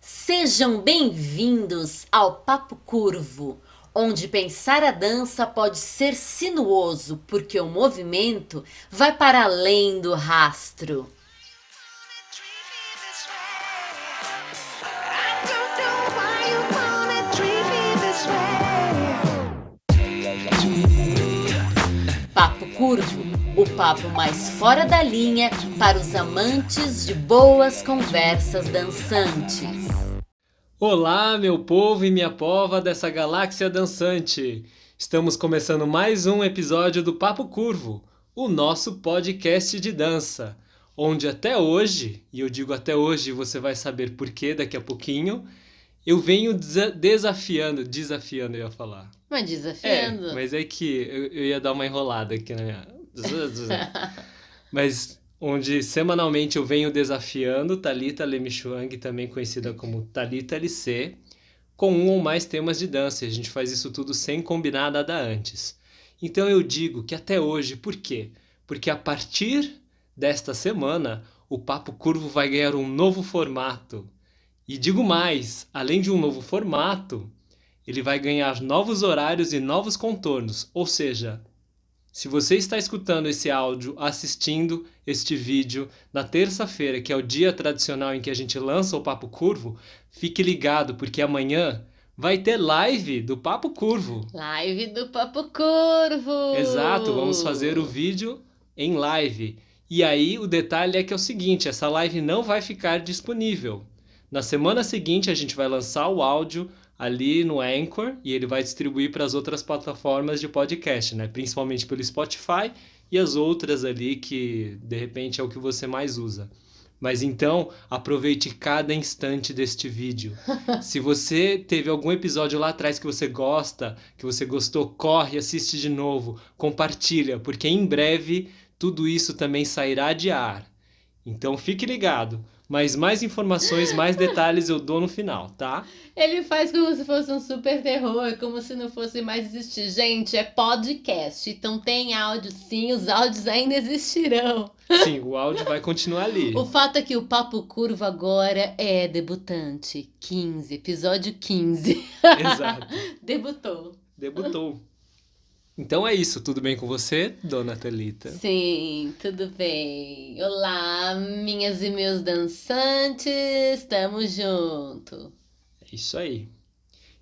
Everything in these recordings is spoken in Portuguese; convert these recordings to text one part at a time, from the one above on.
Sejam bem-vindos ao Papo Curvo, onde pensar a dança pode ser sinuoso, porque o movimento vai para além do rastro. Papo Curvo, o papo mais fora da linha para os amantes de boas conversas dançantes. Olá, meu povo e minha pova dessa galáxia dançante! Estamos começando mais um episódio do Papo Curvo, o nosso podcast de dança, onde até hoje, e eu digo até hoje, você vai saber por quê daqui a pouquinho, eu venho desafiando eu ia falar. Mas desafiando. Mas é que eu ia dar uma enrolada aqui na minha... Mas onde semanalmente eu venho desafiando Thalita Lemichuang, também conhecida como Thalita LC, com um ou mais temas de dança. E a gente faz isso tudo sem combinar nada antes. Então eu digo que até hoje, por quê? Porque a partir desta semana, o Papo Curvo vai ganhar um novo formato. E digo mais, além de um novo formato, ele vai ganhar novos horários e novos contornos, ou seja, se você está escutando esse áudio, assistindo este vídeo na terça-feira, que é o dia tradicional em que a gente lança o Papo Curvo, fique ligado, porque amanhã vai ter live do Papo Curvo. Live do Papo Curvo! Exato, vamos fazer o vídeo em live. E aí o detalhe é que é o seguinte, essa live não vai ficar disponível. Na semana seguinte a gente vai lançar o áudio ali no Anchor e ele vai distribuir para as outras plataformas de podcast, né? Principalmente pelo Spotify e as outras ali que de repente é o que você mais usa. Mas então, aproveite cada instante deste vídeo. Se você teve algum episódio lá atrás que você gosta, que você gostou, corre, assiste de novo, compartilha, porque em breve tudo isso também sairá de ar. Então fique ligado. Mas mais informações, mais detalhes eu dou no final, tá? Ele faz como se fosse um super terror, como se não fosse mais existir. Gente, é podcast, então tem áudio sim, os áudios ainda existirão. Sim, o áudio vai continuar ali. O fato é que o Papo Curvo agora é debutante. 15, episódio 15. Exato. Debutou. Então é isso, tudo bem com você, dona Thalita? Sim, tudo bem. Olá, minhas e meus dançantes, tamo junto. É isso aí.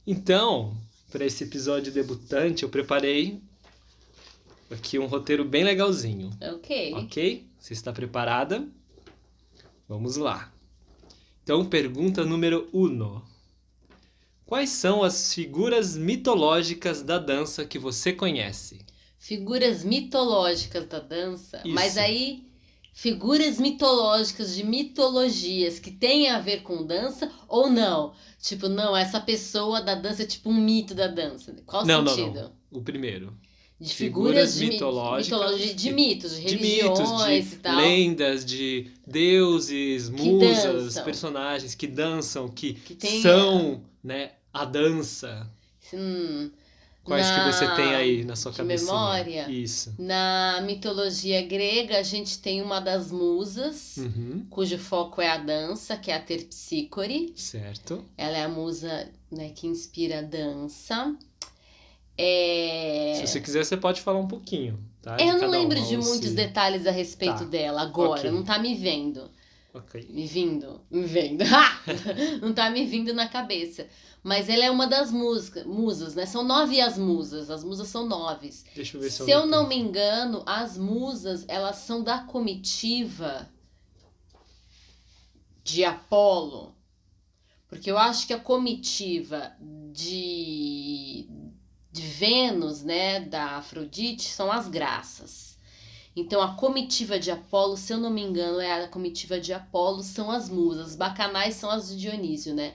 Então, para esse episódio debutante, eu preparei aqui um roteiro bem legalzinho. Ok. Ok? Você está preparada? Vamos lá. Então, pergunta número 1. Quais são as figuras mitológicas da dança que você conhece? Figuras mitológicas da dança, Isso. mas aí figuras mitológicas de mitologias que têm a ver com dança ou não? Tipo, não, essa pessoa da dança é tipo um mito da dança. Qual sentido? Não. O primeiro. De figuras mitológicas de mitos, de de religiões mitos, e de tal. lendas, de deuses, Que musas, dançam. personagens que dançam, que tem são, né, a dança. Quais que você tem aí na sua de cabecinha? memória? Isso. Na mitologia grega, a gente tem uma das musas, cujo foco é a dança, que é a Terpsícore. Certo. Ela é a musa, né, que inspira a dança. Se você quiser, você pode falar um pouquinho, tá? Eu não cada lembro uma, de ou muitos se- detalhes a respeito Tá. dela agora, Ok. não tá me vendo. Ok. Me vendo. Não tá me vindo na cabeça. Mas ela é uma das musas, né? São 9 as musas são 9. Deixa eu ver se Se eu anotei. não me engano, as musas, elas são da comitiva de Apolo. Porque eu acho que a comitiva de Vênus, né, da Afrodite, são as graças. Então, a comitiva de Apolo, se eu não me engano, é a comitiva de Apolo, são as musas. As bacanais são as de Dionísio, né?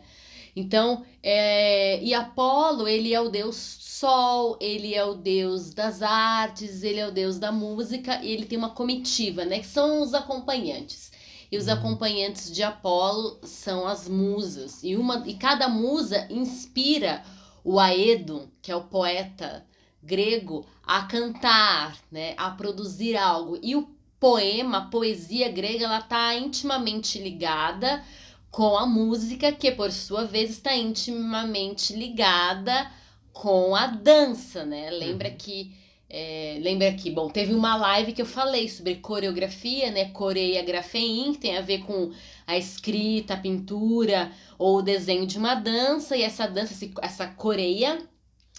Então, e Apolo, ele é o deus sol, ele é o deus das artes, ele é o deus da música, e ele tem uma comitiva, né? Que são os acompanhantes. E os acompanhantes de Apolo são as musas. E cada musa inspira o Aedo, que é o poeta grego, a cantar, né? A produzir algo. E o poema, a poesia grega, ela está intimamente ligada com a música, que por sua vez está intimamente ligada com a dança, né? Lembra que, bom, teve uma live que eu falei sobre coreografia, né? Coreia Grafein, que tem a ver com a escrita, a pintura ou o desenho de uma dança, e essa dança, essa coreia,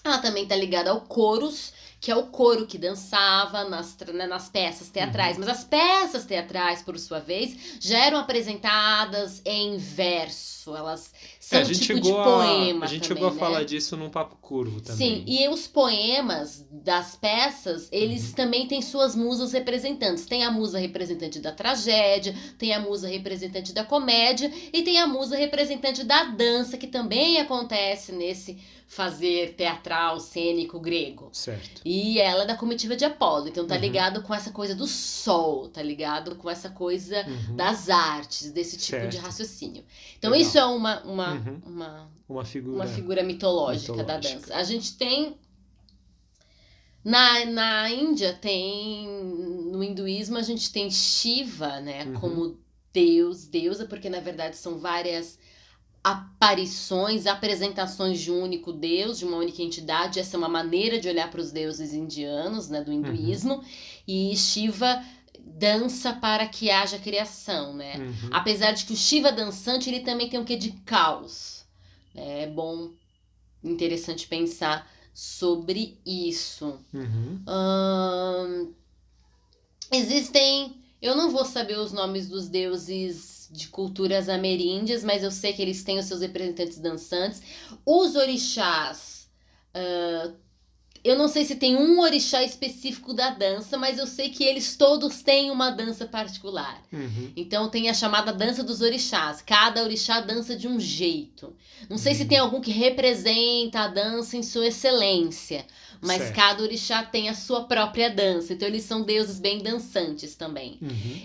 ela também está ligada ao chorus, que é o coro que dançava nas peças teatrais. Mas as peças teatrais, por sua vez, já eram apresentadas em verso. Elas são um tipo de poema a gente também, chegou a né? falar disso num papo curvo também. Sim, e os poemas das peças, eles também têm suas musas representantes. Tem a musa representante da tragédia, tem a musa representante da comédia e tem a musa representante da dança, que também acontece nesse fazer teatral, cênico, grego. Certo. E ela é da comitiva de Apolo, então tá ligado com essa coisa do sol, tá ligado com essa coisa das artes, desse tipo de raciocínio. Então Legal. isso é uma figura mitológica da dança. A gente tem na Índia no hinduísmo a gente tem Shiva, né, como deusa, porque na verdade são várias aparições, apresentações de um único deus, de uma única entidade. Essa é uma maneira de olhar para os deuses indianos, né, do hinduísmo. E Shiva dança para que haja criação, né? Apesar de que o Shiva dançante, ele também tem um quê de caos. É bom, interessante pensar sobre isso. Existem, eu não vou saber os nomes dos deuses de culturas ameríndias, mas eu sei que eles têm os seus representantes dançantes. Os orixás, eu não sei se tem um orixá específico da dança, mas eu sei que eles todos têm uma dança particular. Então tem a chamada dança dos orixás. Cada orixá dança de um jeito. Não sei se tem algum que representa a dança em sua excelência, mas cada orixá tem a sua própria dança. Então eles são deuses bem dançantes também.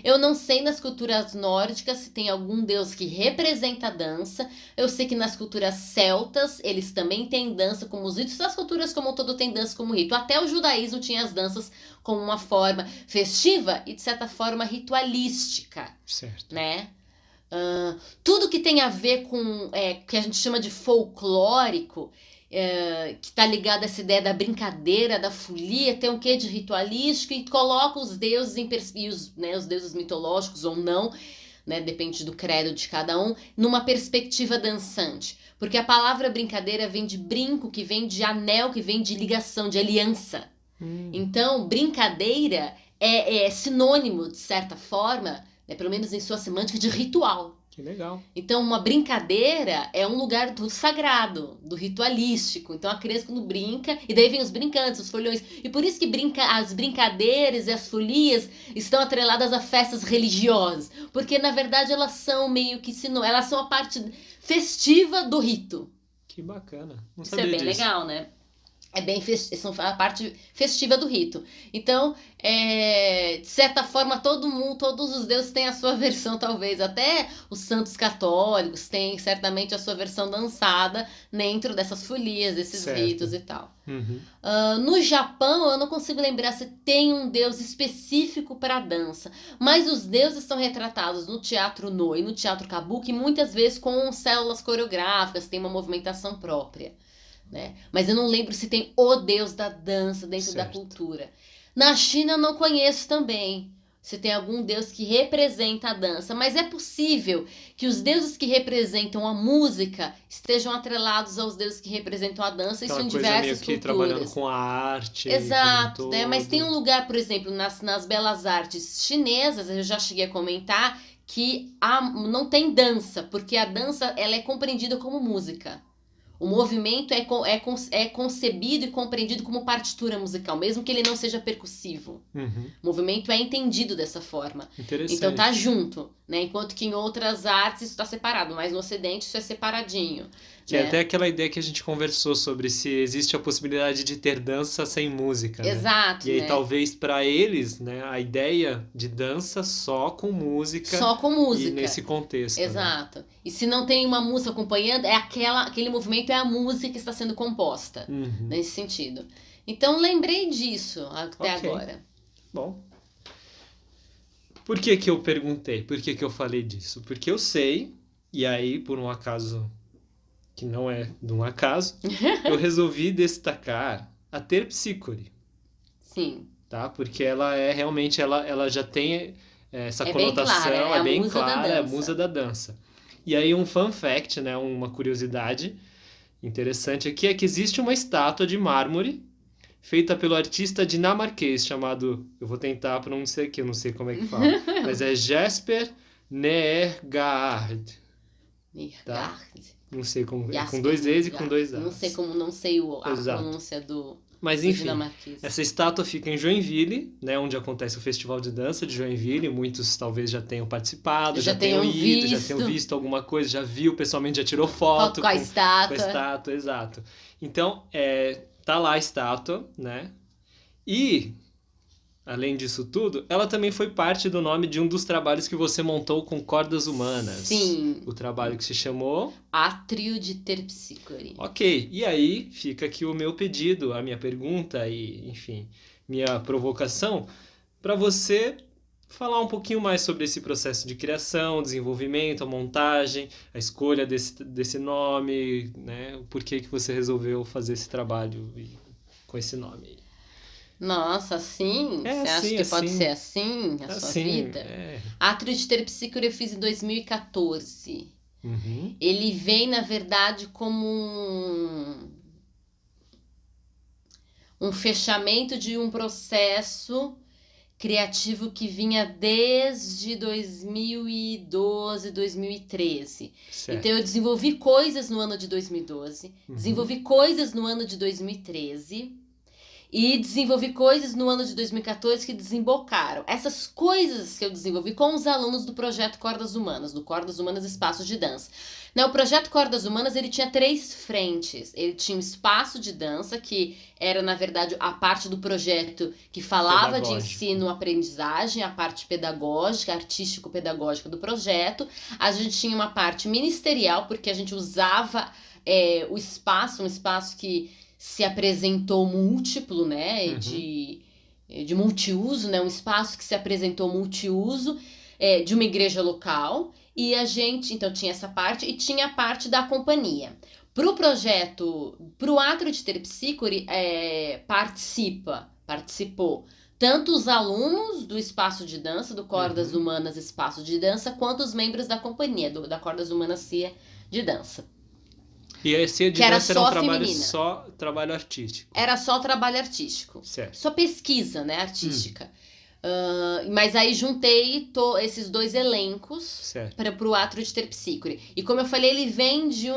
Eu não sei nas culturas nórdicas se tem algum deus que representa a dança. Eu sei que nas culturas celtas eles também têm dança como os ritos. As culturas como um todo têm dança como rito. Até o judaísmo tinha as danças como uma forma festiva e de certa forma ritualística. Certo. Né? Tudo que tem a ver com que a gente chama de folclórico, que está ligado a essa ideia da brincadeira, da folia, tem um quê de ritualístico e coloca os deuses os deuses mitológicos ou não, né, depende do credo de cada um, numa perspectiva dançante. Porque a palavra brincadeira vem de brinco, que vem de anel, que vem de ligação, de aliança. Então, brincadeira é sinônimo, de certa forma, né, pelo menos em sua semântica, de ritual. Que legal. Então, uma brincadeira é um lugar do sagrado, do ritualístico. Então, a criança quando brinca, e daí vem os brincantes, os folhões. E por isso que as brincadeiras e as folias estão atreladas a festas religiosas. Porque, na verdade, elas são meio que elas são a parte festiva do rito. Que bacana. Não Isso sabia é bem disso. legal, né? São a parte festiva do rito. Então, de certa forma, todos os deuses têm a sua versão, talvez. Até os santos católicos têm certamente a sua versão dançada dentro dessas folias, desses ritos e tal. No Japão, eu não consigo lembrar se tem um deus específico para a dança, mas os deuses são retratados no teatro Noh e no teatro Kabuki, muitas vezes com células coreográficas, tem uma movimentação própria. Né? Mas eu não lembro se tem o deus da dança dentro da cultura. Na China eu não conheço também se tem algum deus que representa a dança, mas é possível que os deuses que representam a música estejam atrelados aos deuses que representam a dança. Isso em diversas culturas. Trabalhando com a arte. Exato, né? Mas tem um lugar, por exemplo, nas belas artes chinesas, eu já cheguei a comentar que não tem dança, porque a dança ela é compreendida como música. O movimento é concebido e compreendido como partitura musical, mesmo que ele não seja percussivo. O movimento é entendido dessa forma. Interessante. Então tá junto, né? Enquanto que em outras artes isso está separado, mas no Ocidente isso é separadinho. Que é até aquela ideia que a gente conversou sobre se existe a possibilidade de ter dança sem música. Exato. Né? E aí, né? talvez para eles, né, a ideia de dança só com música. Só com música. E nesse contexto. Exato. Né? E se não tem uma música acompanhando, aquele movimento é a música que está sendo composta. Nesse sentido. Então lembrei disso até agora. Bom. Por que eu perguntei? Por que eu falei disso? Porque eu sei E aí, por um acaso que não é de um acaso, eu resolvi destacar a Terpsícore, Sim. tá? Porque ela é realmente, ela já tem essa É bem clara, conotação, é é a bem musa da clara, é a dança. musa da dança. E aí um fun fact, né, uma curiosidade interessante aqui é que existe uma estátua de mármore feita pelo artista dinamarquês chamado, eu vou tentar pronunciar aqui, eu não sei como é que fala, mas é Jesper Nergaard, tá? Nirgard. Não sei como, é com Jasper 2 E's e com Nirgard. 2 Não sei A's. como, não sei a Exato. pronúncia Mas do enfim, dinamarquês. essa estátua fica em Joinville, né, onde acontece o Festival de Dança de Joinville. Muitos talvez já tenham participado, já tenham ido, já tenham visto alguma coisa, já viu, pessoalmente já tirou foto com a com a estátua. estátua, exato. Então, tá lá a estátua, né? E, além disso tudo, ela também foi parte do nome de um dos trabalhos que você montou com cordas humanas. Sim. O trabalho que se chamou... Átrio de Terpsícore. Ok, e aí fica aqui o meu pedido, a minha pergunta e, enfim, minha provocação para você falar um pouquinho mais sobre esse processo de criação, desenvolvimento, a montagem, a escolha desse nome, né? O porquê que você resolveu fazer esse trabalho com esse nome. Nossa, assim? É Você acha assim, que pode assim. ser assim a sua Assim, vida? é. Átrio de Terpsícore eu fiz em 2014. Uhum. Ele vem, na verdade, como um fechamento de um processo criativo que vinha desde 2012, 2013. Certo. Então eu desenvolvi coisas no ano de 2012, desenvolvi coisas no ano de 2013 e desenvolvi coisas no ano de 2014 que desembocaram. Essas coisas que eu desenvolvi com os alunos do projeto Cordas Humanas, do Cordas Humanas Espaço de Dança. O projeto Cordas Humanas, ele tinha 3 frentes. Ele tinha um espaço de dança, que era, na verdade, a parte do projeto que falava de ensino-aprendizagem, a parte pedagógica, artístico-pedagógica do projeto. A gente tinha uma parte ministerial, porque a gente usava o espaço, um espaço que se apresentou múltiplo, né, de multiuso, né, um espaço que se apresentou multiuso, de uma igreja local. E a gente, então, tinha essa parte e tinha a parte da companhia. Pro projeto, pro Átrio de Terpsícore, participou tanto os alunos do Espaço de Dança, do Cordas Humanas Espaço de Dança, quanto os membros da companhia, da Cordas Humanas CIA de Dança. E a CIA de dança era um trabalho só trabalho artístico? Era só trabalho artístico. Certo. Só pesquisa, né, artística. Mas aí juntei esses 2 elencos para o Átrio de Terpsícore. E como eu falei, ele vem de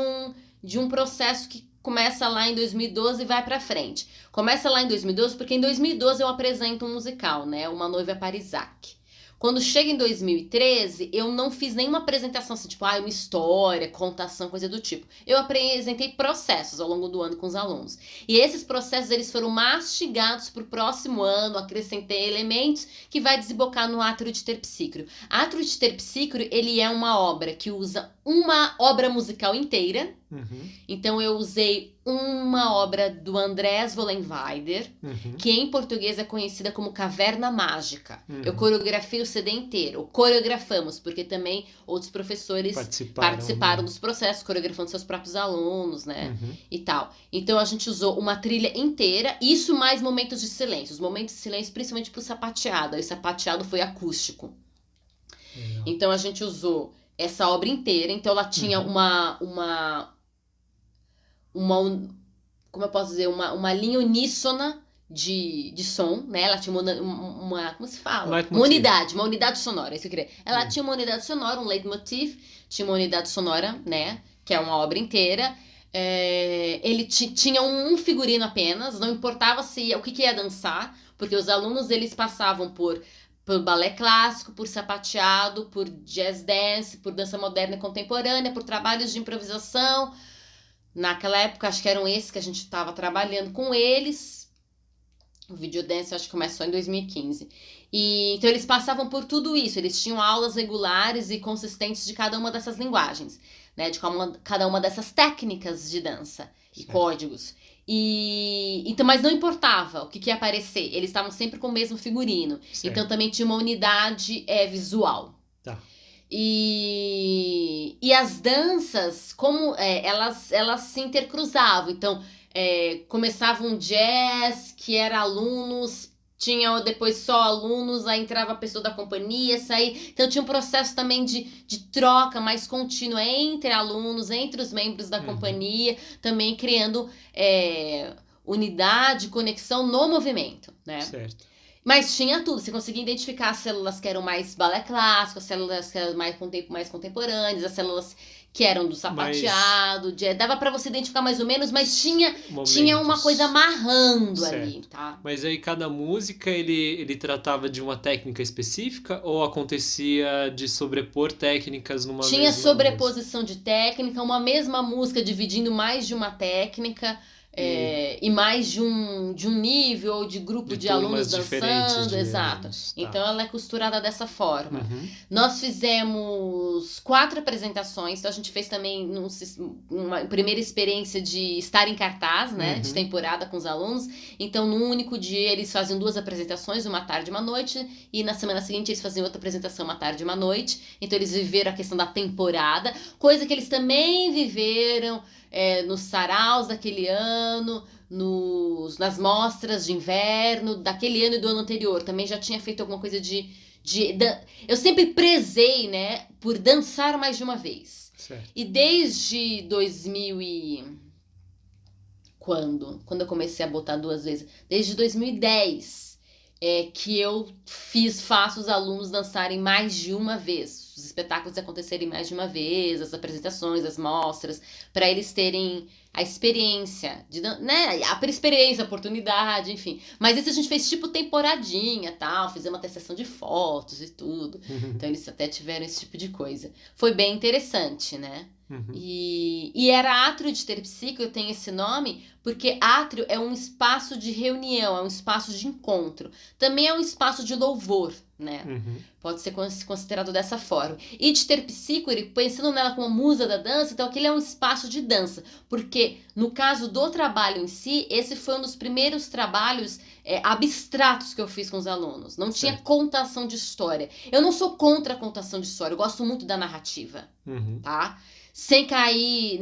um processo que começa lá em 2012 e vai para frente. Começa lá em 2012 porque em 2012 eu apresento um musical, né, Uma Noiva para Isaac. Quando chega em 2013, eu não fiz nenhuma apresentação assim, tipo, uma história, contação, coisa do tipo. Eu apresentei processos ao longo do ano com os alunos. E esses processos, eles foram mastigados para o próximo ano, acrescentei elementos que vai desembocar no Átrio de Terpsícore. Átrio de Terpsícore, ele é uma obra que usa uma obra musical inteira. Então eu usei uma obra do Andrés Vollenweider, que em português é conhecida como Caverna Mágica. Eu coreografei o CD inteiro, coreografamos, porque também outros professores participaram dos processos, coreografando seus próprios alunos, né, e tal. Então a gente usou uma trilha inteira, isso mais momentos de silêncio, os momentos de silêncio principalmente pro sapateado, aí o sapateado foi acústico. Então a gente usou essa obra inteira, então ela tinha uma como eu posso dizer, uma linha uníssona de som, né? Ela tinha uma como se fala? Uma unidade sonora, isso que eu queria. Ela tinha uma unidade sonora, um leitmotiv, tinha uma unidade sonora, né? Que é uma obra inteira. Ele tinha um figurino apenas, não importava o que ia dançar, porque os alunos, eles passavam por balé clássico, por sapateado, por jazz dance, por dança moderna e contemporânea, por trabalhos de improvisação. Naquela época, acho que eram esses que a gente estava trabalhando com eles. O videodance, acho que começou em 2015. Então, eles passavam por tudo isso. Eles tinham aulas regulares e consistentes de cada uma dessas linguagens, né? De cada uma dessas técnicas de dança e códigos. Então, mas não importava o que ia aparecer. Eles estavam sempre com o mesmo figurino. Então, também tinha uma unidade visual. Tá. E as danças, como elas se intercruzavam. Então, começava um jazz, que era alunos, tinha depois só alunos, aí entrava a pessoa da companhia, saía. Então, tinha um processo também de troca mais contínua entre alunos, entre os membros da companhia, também criando unidade, conexão no movimento, né? Certo. Mas tinha tudo, você conseguia identificar as células que eram mais balé clássico, as células que eram mais contemporâneas, as células que eram do sapateado, dava pra você identificar mais ou menos, mas tinha uma coisa amarrando ali, tá? Mas aí cada música ele tratava de uma técnica específica ou acontecia de sobrepor técnicas numa mesma Tinha sobreposição música? de técnica, uma mesma música dividindo mais de uma técnica. E mais de um nível ou de grupo de alunos dançando, exato. Alunos, tá. Então ela é costurada dessa forma. Nós fizemos 4 apresentações, então a gente fez também uma primeira experiência de estar em cartaz, né, de temporada com os alunos. Então num único dia eles faziam 2 apresentações, uma tarde e uma noite, e na semana seguinte eles faziam outra apresentação, uma tarde e uma noite. Então eles viveram a questão da temporada, coisa que eles também viveram nos saraus daquele ano, nas mostras de inverno daquele ano e do ano anterior. Também já tinha feito alguma coisa eu sempre prezei, né, por dançar mais de uma vez. Certo. E desde 2000 quando eu comecei a botar 2 vezes, desde 2010 que eu faço os alunos dançarem mais de uma vez, os espetáculos acontecerem mais de uma vez, as apresentações, as mostras, para eles terem a experiência, né? A experiência, a oportunidade, enfim. Mas isso a gente fez tipo temporadinha, tal, fizemos até sessão de fotos e tudo. Então eles até tiveram esse tipo de coisa. Foi bem interessante, né? E era átrio de terpsíquico, eu tenho esse nome, porque átrio é um espaço de reunião, é um espaço de encontro. Também é um espaço de louvor, né? Pode ser considerado dessa forma. E de terpsícore, pensando nela como musa da dança, então aquele é um espaço de dança. Porque no caso do trabalho em si, esse foi um dos primeiros trabalhos abstratos que eu fiz com os alunos. Não tinha contação de história. Eu não sou contra a contação de história, eu gosto muito da narrativa, tá? Sem cair,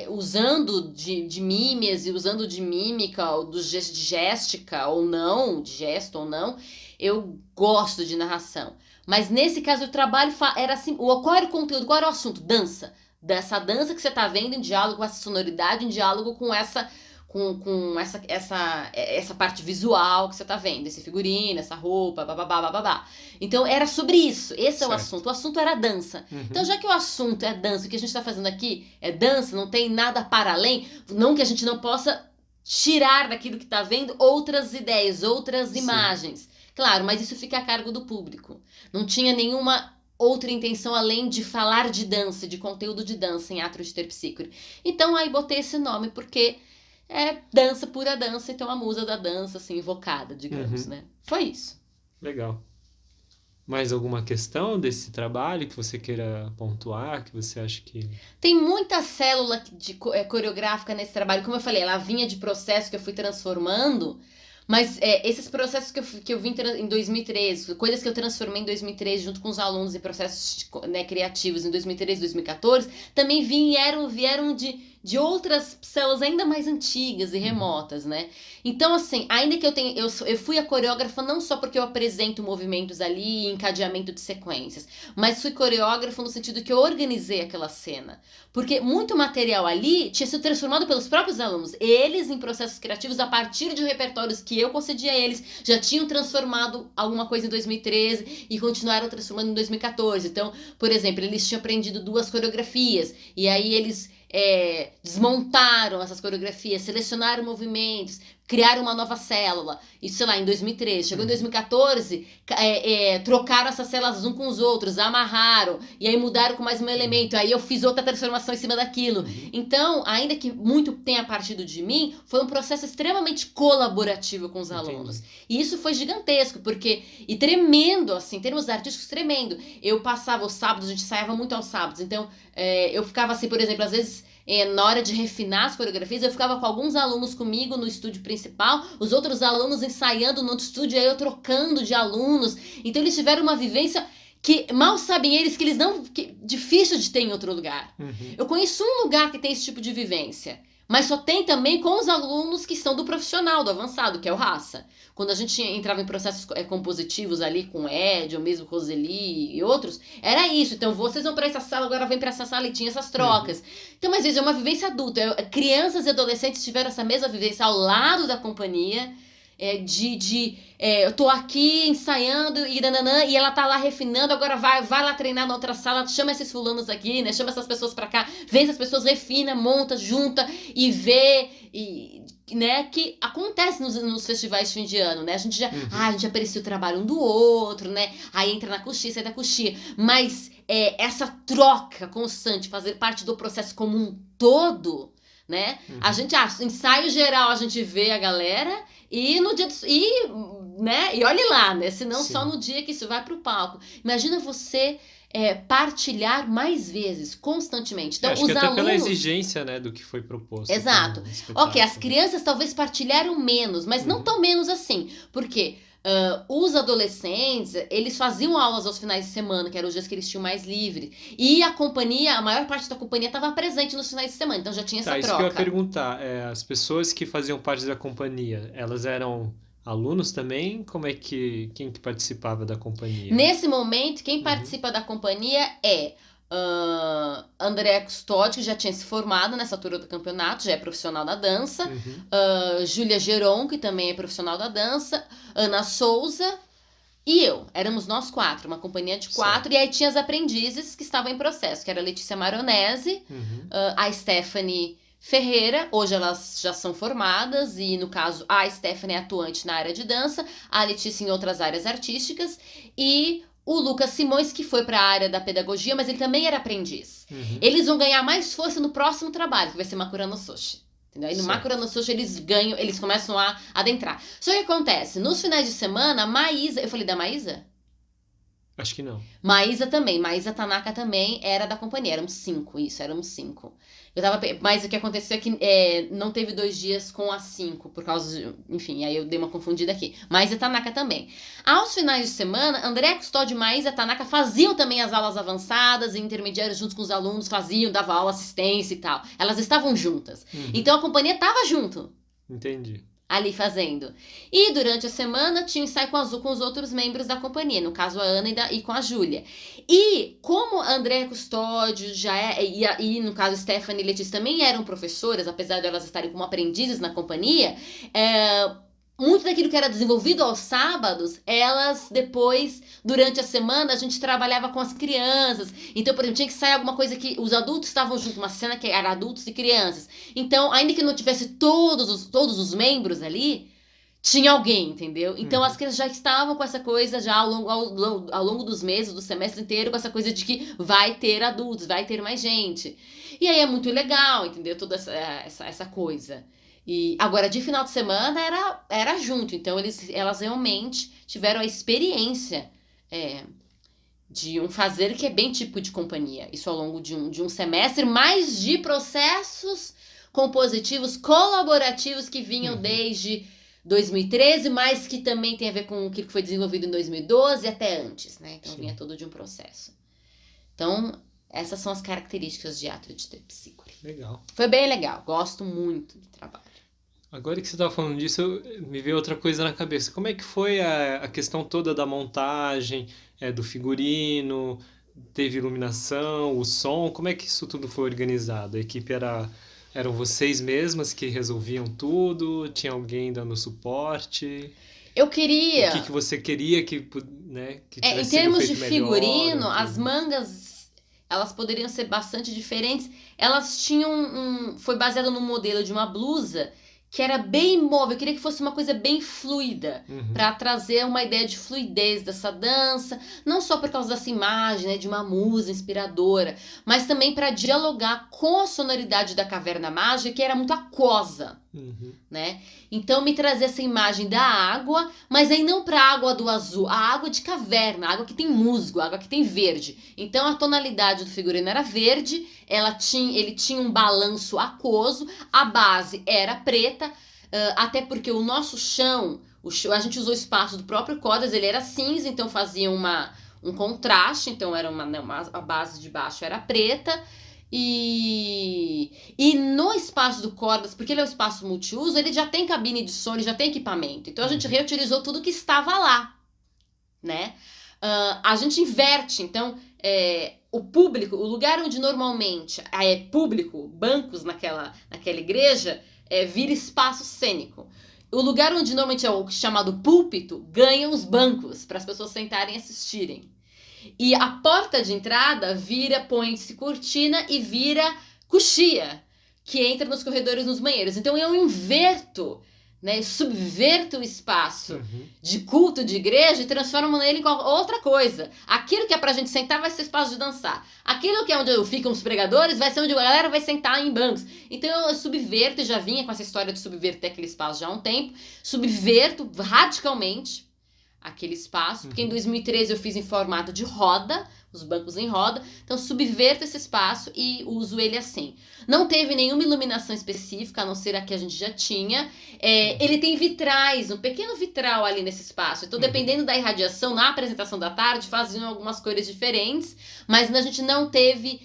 usando de mímias e usando de mímica, ou de géstica ou não, de gesto ou não, eu gosto de narração. Mas nesse caso o trabalho era assim, qual era o conteúdo, qual era o assunto? Dança. Dessa dança que você está vendo em diálogo com essa sonoridade, em diálogo com essa parte visual que você tá vendo, esse figurino, essa roupa, bababá. Então era sobre isso, esse é o assunto. O assunto era dança. Então já que o assunto é dança, o que a gente tá fazendo aqui é dança, não tem nada para além, não que a gente não possa tirar daquilo que tá vendo outras ideias, outras imagens. Claro, mas isso fica a cargo do público. Não tinha nenhuma outra intenção além de falar de dança, de conteúdo de dança em átrio de terpsícore. Então aí botei esse nome porque é dança, pura dança, então a musa da dança, assim, invocada, digamos, né? Foi isso. Legal. Mais alguma questão desse trabalho que você queira pontuar, que você acha que... Tem muita célula coreográfica nesse trabalho, como eu falei, ela vinha de processo que eu fui transformando, mas esses processos que eu vim em 2013, coisas que eu transformei em 2013 junto com os alunos em processos criativos em 2013, 2014, também vieram de outras células ainda mais antigas e remotas, né? Então, assim, ainda que eu fui a coreógrafa não só porque eu apresento movimentos ali e encadeamento de sequências, mas fui coreógrafa no sentido que eu organizei aquela cena. Porque muito material ali tinha sido transformado pelos próprios alunos. Eles, em processos criativos, a partir de repertórios que eu concedi a eles, já tinham transformado alguma coisa em 2013 e continuaram transformando em 2014. Então, por exemplo, eles tinham aprendido 2 coreografias e aí eles desmontaram essas coreografias, selecionaram movimentos, criaram uma nova célula, isso sei lá, em 2013, chegou em 2014, trocaram essas células uns com os outros, amarraram, e aí mudaram com mais um elemento, aí eu fiz outra transformação em cima daquilo. Então, ainda que muito tenha partido de mim, foi um processo extremamente colaborativo com os alunos. E isso foi gigantesco, e tremendo, assim, em termos artísticos, tremendo. Eu passava os sábados, a gente ensaiava muito aos sábados, então eu ficava assim, por exemplo, às vezes na hora de refinar as coreografias, eu ficava com alguns alunos comigo no estúdio principal, os outros alunos ensaiando no outro estúdio, aí eu trocando de alunos. Então eles tiveram uma vivência que mal sabem eles que eles não... Que, difícil de ter em outro lugar. Eu conheço um lugar que tem esse tipo de vivência, mas só tem também com os alunos que são do profissional, do avançado, que é o Raça. Quando a gente entrava em processos compositivos ali com o Ed, ou mesmo Roseli e outros, era isso. Então, vocês vão para essa sala, agora vem para essa sala e tinha essas trocas. Então, mas veja, é uma vivência adulta. Crianças e adolescentes tiveram essa mesma vivência ao lado da companhia, eu tô aqui ensaiando e nananã, e ela tá lá refinando, agora vai lá treinar na outra sala, chama esses fulanos aqui, né? Chama essas pessoas pra cá, vê essas pessoas, refina, monta, junta e vê, e, né? Que acontece nos festivais de fim de ano, né? A gente já aprecia o trabalho um do outro, né? Aí entra na coxia, sai da coxia. Mas essa troca constante, fazer parte do processo como um todo, né? A gente, ensaio geral, a gente vê a galera e no dia né? E olhe lá, né? Se não só no dia que isso vai pro palco. Imagina você partilhar mais vezes, constantemente. Então, acho os que até alunos... pela exigência, né, do que foi proposto. Exato. Ok, as crianças talvez partilharam menos, mas não tão menos assim. Porque os adolescentes, eles faziam aulas aos finais de semana, que eram os dias que eles tinham mais livre. E a companhia, a maior parte da companhia estava presente nos finais de semana, então já tinha essa troca. Isso que eu ia perguntar. As pessoas que faziam parte da companhia, elas eram alunos também? Quem que participava da companhia? Nesse momento, quem participa da companhia é André Custódio, que já tinha se formado nessa altura do campeonato, já é profissional da dança. Júlia Geron, que também é profissional da dança. Ana Souza e eu. Éramos nós 4, uma companhia de 4. E aí tinha as aprendizes que estavam em processo, que era a Letícia Maronese, a Stephanie Ferreira. Hoje elas já são formadas e, no caso, a Stephanie é atuante na área de dança, a Letícia em outras áreas artísticas e o Lucas Simões, que foi para a área da pedagogia, mas ele também era aprendiz. Eles vão ganhar mais força no próximo trabalho, que vai ser Makura no Sushi. Entendeu? E no Makura no Sushi eles começam a adentrar. Só que acontece, nos finais de semana, a Maísa... Eu falei da Maísa? Acho que não. Maísa também. Maísa Tanaka também era da companhia. Éramos 5, éramos 5. Mas o que aconteceu é que não teve 2 dias com as 5, por causa de... Enfim, aí eu dei uma confundida aqui. Maísa Tanaka também. Aos finais de semana, André Custódio e Maísa Tanaka faziam também as aulas avançadas e intermediárias juntos com os alunos, davam aula, assistência e tal. Elas estavam juntas. Então a companhia estava junto. Entendi. Ali fazendo. E durante a semana tinha ensaio com os outros membros da companhia, no caso a Ana e com a Júlia. E como a Andréa Custódio e no caso Stephanie e Letícia também eram professoras, apesar de elas estarem como aprendizes na companhia, muito daquilo que era desenvolvido aos sábados, elas depois, durante a semana, a gente trabalhava com as crianças. Então, por exemplo, tinha que sair alguma coisa que os adultos estavam juntos, uma cena que era adultos e crianças. Então, ainda que não tivesse todos os membros ali, tinha alguém, entendeu? Então, as crianças já estavam com essa coisa já ao longo dos meses, do semestre inteiro, com essa coisa de que vai ter adultos, vai ter mais gente. E aí é muito legal, entendeu? Toda essa coisa. E agora, de final de semana, era junto. Então, elas realmente tiveram a experiência de um fazer que é bem típico de companhia. Isso ao longo de um semestre, mais de processos compositivos, colaborativos que vinham desde 2013, mas que também tem a ver com o que foi desenvolvido em 2012 até antes, né? Então, vinha todo de um processo. Então, essas são as características de Teatro de Terpsícore. Legal. Foi bem legal. Gosto muito do trabalho. Agora que você estava falando disso, me veio outra coisa na cabeça. Como é que foi a questão toda da montagem, do figurino, teve iluminação, o som? Como é que isso tudo foi organizado? A equipe eram vocês mesmas que resolviam tudo? Tinha alguém dando suporte? Eu queria... O que você queria que tivesse em termos sido de feito figurino, melhor, as mangas, elas poderiam ser bastante diferentes. Elas tinham foi baseado no modelo de uma blusa que era bem móvel. Eu queria que fosse uma coisa bem fluida, para trazer uma ideia de fluidez dessa dança, não só por causa dessa imagem, né, de uma musa inspiradora, mas também para dialogar com a sonoridade da Caverna Mágica, que era muito aquosa. Né? Então me trazia essa imagem da água, mas aí não para a água do azul, a água de caverna, a água que tem musgo, a água que tem verde. Então a tonalidade do figurino era verde, ele tinha um balanço aquoso, a base era preta, até porque o nosso chão, a gente usou o espaço do próprio Codas, ele era cinza, então fazia um contraste, então era a base de baixo era preta. E no espaço do Cordas, porque ele é um espaço multiuso, ele já tem cabine de som, ele já tem equipamento. Então a gente reutilizou tudo que estava lá, né? A gente inverte, então o público, o lugar onde normalmente é público, bancos naquela igreja, vira espaço cênico. O lugar onde normalmente é o chamado púlpito ganha os bancos para as pessoas sentarem e assistirem. E a porta de entrada põe-se cortina e vira coxia, que entra nos corredores, nos banheiros. Então eu inverto, né, subverto o espaço de culto de igreja e transformo ele em outra coisa. Aquilo que é pra gente sentar vai ser espaço de dançar. Aquilo que é onde ficam os pregadores vai ser onde a galera vai sentar em bancos. Então eu subverto, e já vinha com essa história de subverter aquele espaço já há um tempo, subverto radicalmente aquele espaço, porque em 2013 eu fiz em formato de roda, os bancos em roda, então subverto esse espaço e uso ele assim. Não teve nenhuma iluminação específica, a não ser a que a gente já tinha. Ele tem vitrais, um pequeno vitral ali nesse espaço, então dependendo da irradiação, na apresentação da tarde, faziam algumas cores diferentes, mas a gente não teve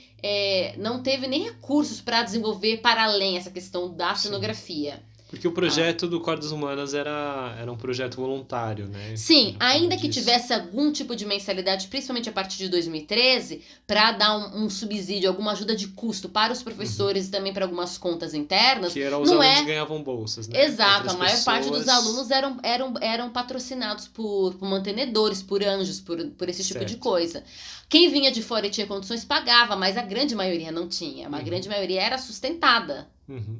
nem recursos para desenvolver para além essa questão da cenografia. Porque o projeto do Cordas Humanas era um projeto voluntário, né? Sim, ainda que tivesse algum tipo de mensalidade, principalmente a partir de 2013, para dar um subsídio, alguma ajuda de custo para os professores e também para algumas contas internas. Que eram os alunos que ganhavam bolsas, né? Exato, a maior parte dos alunos eram patrocinados por mantenedores, por anjos, por esse tipo de coisa. Quem vinha de fora e tinha condições pagava, mas a grande maioria não tinha. A grande maioria era sustentada,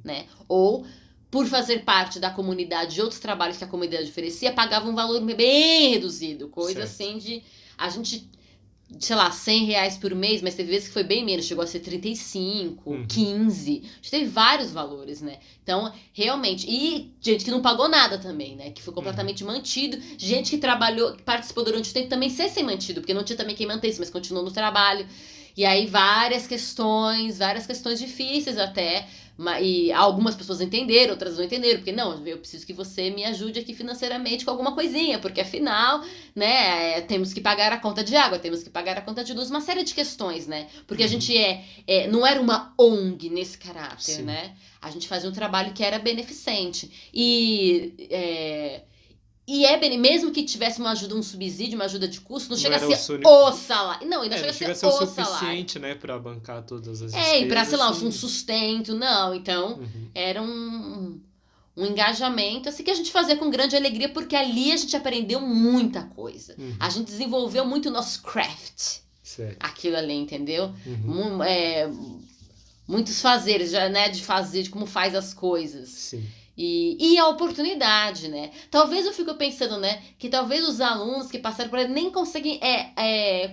né? Ou por fazer parte da comunidade de outros trabalhos que a comunidade oferecia, pagava um valor bem reduzido. Coisa assim de... A gente, sei lá, R$100 por mês, mas teve vezes que foi bem menos. Chegou a ser 35, 15. A gente teve vários valores, né? Então, realmente... E gente que não pagou nada também, né? Que foi completamente mantido. Gente que trabalhou, que participou durante o tempo também sem mantido. Porque não tinha também quem mantesse, mas continuou no trabalho. E aí várias questões difíceis até... E algumas pessoas entenderam, outras não entenderam, porque não, eu preciso que você me ajude aqui financeiramente com alguma coisinha, porque afinal, né, temos que pagar a conta de água, temos que pagar a conta de luz, uma série de questões, né, porque a gente não era uma ONG nesse caráter, né, a gente fazia um trabalho que era beneficente, mesmo que tivesse uma ajuda, um subsídio, uma ajuda de custo, não chega a ser o salário. Não, ainda chega a ser o suficiente, né, para bancar todas as despesas. E para, sei lá, um sustento, não. Então, era um engajamento assim que a gente fazia com grande alegria, porque ali a gente aprendeu muita coisa. A gente desenvolveu muito o nosso craft. Certo. Aquilo ali, entendeu? Muitos fazeres, já, né, de fazer, de como faz as coisas. Sim. E a oportunidade, né? Talvez eu fico pensando, né? Que talvez os alunos que passaram por aí nem conseguem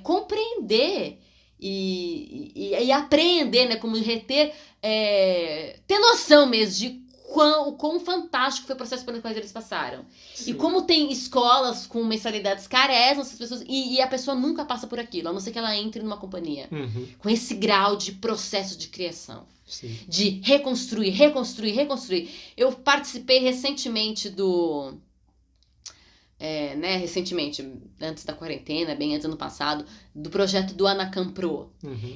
compreender e apreender, né? Como reter, ter noção mesmo de o quão fantástico foi o processo pelo qual eles passaram. Sim. E como tem escolas com mensalidades caras, essas pessoas, e a pessoa nunca passa por aquilo, a não ser que ela entre numa companhia. Com esse grau de processo de criação. Sim. De reconstruir. Eu participei recentemente recentemente, antes da quarentena, bem antes do ano passado, do projeto do Anacam Pro.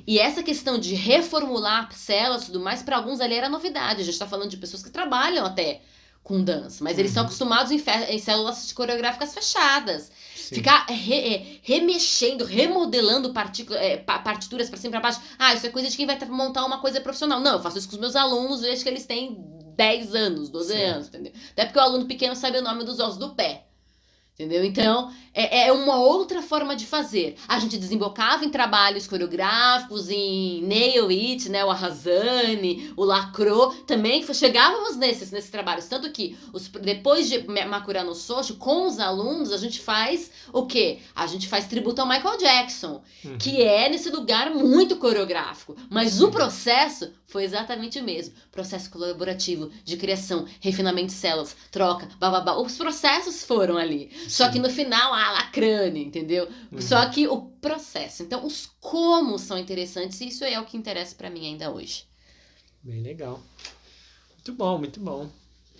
E essa questão de reformular células e tudo mais, para alguns ali era novidade. A gente tá falando de pessoas que trabalham até com dança, mas eles estão acostumados em células coreográficas fechadas. Sim. Ficar remexendo, remodelando partituras para cima e para baixo. Isso é coisa de quem vai montar uma coisa profissional. Não, eu faço isso com os meus alunos desde que eles têm 10 anos, 12 anos, entendeu? Até porque o aluno pequeno sabe o nome dos ossos do pé. Entendeu? Então, é uma outra forma de fazer. A gente desembocava em trabalhos coreográficos, em Nail It, né? O Arrasane, o Lacro. Também chegávamos nesses trabalhos. Tanto que, depois de Makura no Socho, com os alunos, a gente faz o quê? A gente faz tributo ao Michael Jackson. Que é nesse lugar muito coreográfico. Mas o processo foi exatamente o mesmo. Processo colaborativo, de criação, refinamento de células, troca, bababá. Os processos foram ali. Sim. Só que no final, lacrane, entendeu? Só que o processo. Então, os como são interessantes, e isso é o que interessa pra mim ainda hoje. Bem legal. Muito bom, muito bom.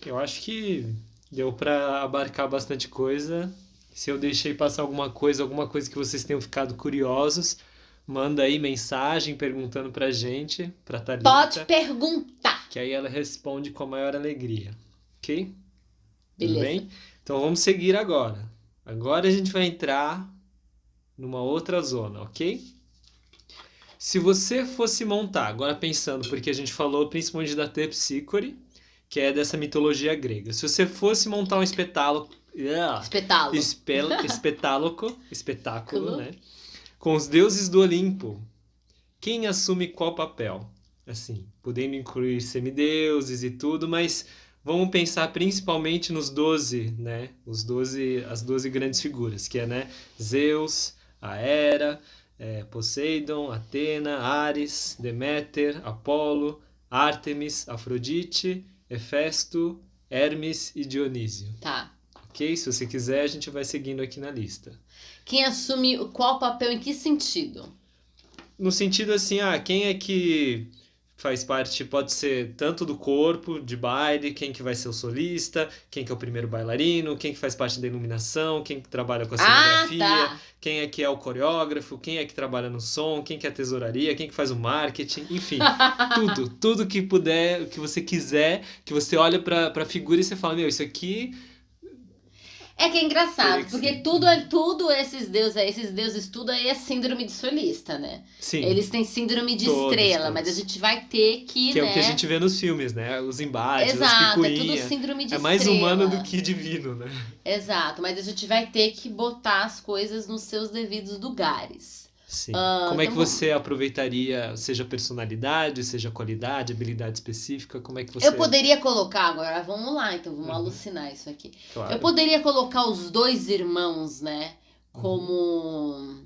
Eu acho que deu pra abarcar bastante coisa Se eu deixei passar alguma coisa que vocês tenham ficado curiosos, manda aí mensagem perguntando pra gente, pra Pode Thalita, perguntar. que aí ela responde com a maior alegria. Ok? Tudo Beleza. bem? Então vamos seguir agora. Agora a gente vai entrar numa outra zona, ok? Se você fosse montar, agora pensando, porque a gente falou principalmente da Terpsícore, que é dessa mitologia grega. Se você fosse montar um Espetáculo. espetáculo, né? Com os deuses do Olimpo, quem assume qual papel? Assim, podendo incluir semideuses e tudo, mas vamos pensar principalmente nos 12, né? As 12 grandes figuras, que é, né? Zeus, a Hera, Poseidon, Atena, Ares, Deméter, Apolo, Ártemis, Afrodite, Hefesto, Hermes e Dionísio. Tá. Ok? Se você quiser, a gente vai seguindo aqui na lista. Quem assume qual papel em que sentido? No sentido assim, quem é que faz parte, pode ser tanto do corpo, de baile, quem que vai ser o solista, quem que é o primeiro bailarino, quem que faz parte da iluminação, quem que trabalha com a cenografia, tá. quem é que é o coreógrafo, quem é que trabalha no som, quem que é a tesouraria, quem que faz o marketing, enfim, tudo que puder, que você quiser, que você olha pra figura e você fala, meu, isso aqui... É que é engraçado, Teria que porque ser. tudo esses deuses tudo aí é síndrome de solista, né? Sim, Eles têm síndrome de todos, estrela, todos. mas a gente vai ter que, Que é né? o que a gente vê nos filmes, né? Os embates, as Exato, é tudo picuinhas. síndrome de É mais estrela. humano do que divino, né? Exato, mas a gente vai ter que botar as coisas nos seus devidos lugares. Sim. Como é que Então, você aproveitaria, seja personalidade, seja qualidade, habilidade específica? Como é que você... eu poderia colocar agora, vamos lá, então vamos Uhum. alucinar isso aqui. Claro. Eu poderia colocar os dois irmãos, né, como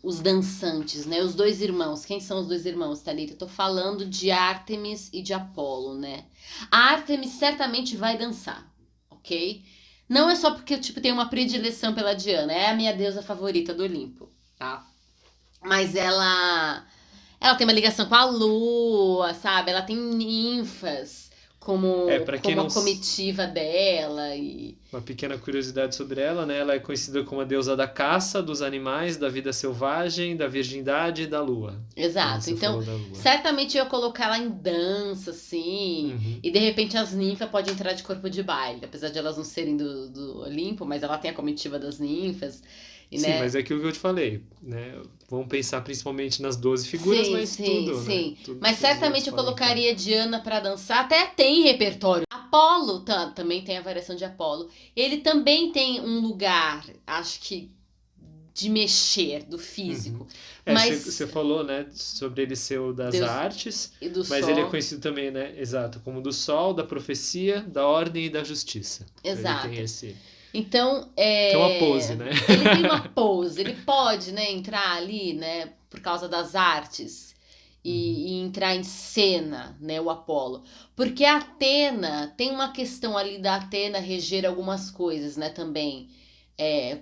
os dançantes, né? Os dois irmãos. Quem são os dois irmãos, Thalita? Eu tô falando de Ártemis e de Apolo, né? A Ártemis certamente vai dançar, ok? Não é só porque eu tipo, tenho uma predileção pela Diana, é a minha deusa favorita do Olimpo, tá? Mas ela tem uma ligação com a lua, sabe? Ela tem ninfas como, pra quem como não a comitiva dela e... Uma pequena curiosidade sobre ela, né? Ela é conhecida como a deusa da caça, dos animais, da vida selvagem, da virgindade e da lua. Exato, Você então falou da lua. certamente eu ia colocar ela em dança, assim, Uhum. e de repente as ninfas podem entrar de corpo de baile, apesar de elas não serem do Olimpo, mas ela tem a comitiva das ninfas, e, Sim, né? mas é aquilo que eu te falei, né? Vamos pensar principalmente nas 12 figuras, Sim, mas sim, tudo, sim. né? Tudo, Mas todos os certamente outros eu podem colocaria Diana pra dançar, até tem repertório. Apolo também tem a variação de Apolo. Ele também tem um lugar, acho que, de mexer, do físico. Mas Você falou, né, sobre ele ser o das Deus artes, e do mas sol. ele é conhecido também, né, exato, como do sol, da profecia, da ordem e da justiça. Exato. Ele tem esse... Então, Tem uma pose, né? ele tem uma pose, ele pode, né, entrar ali, né, por causa das artes e entrar em cena, né, o Apolo. Porque a Atena, tem uma questão ali da Atena reger algumas coisas, né, também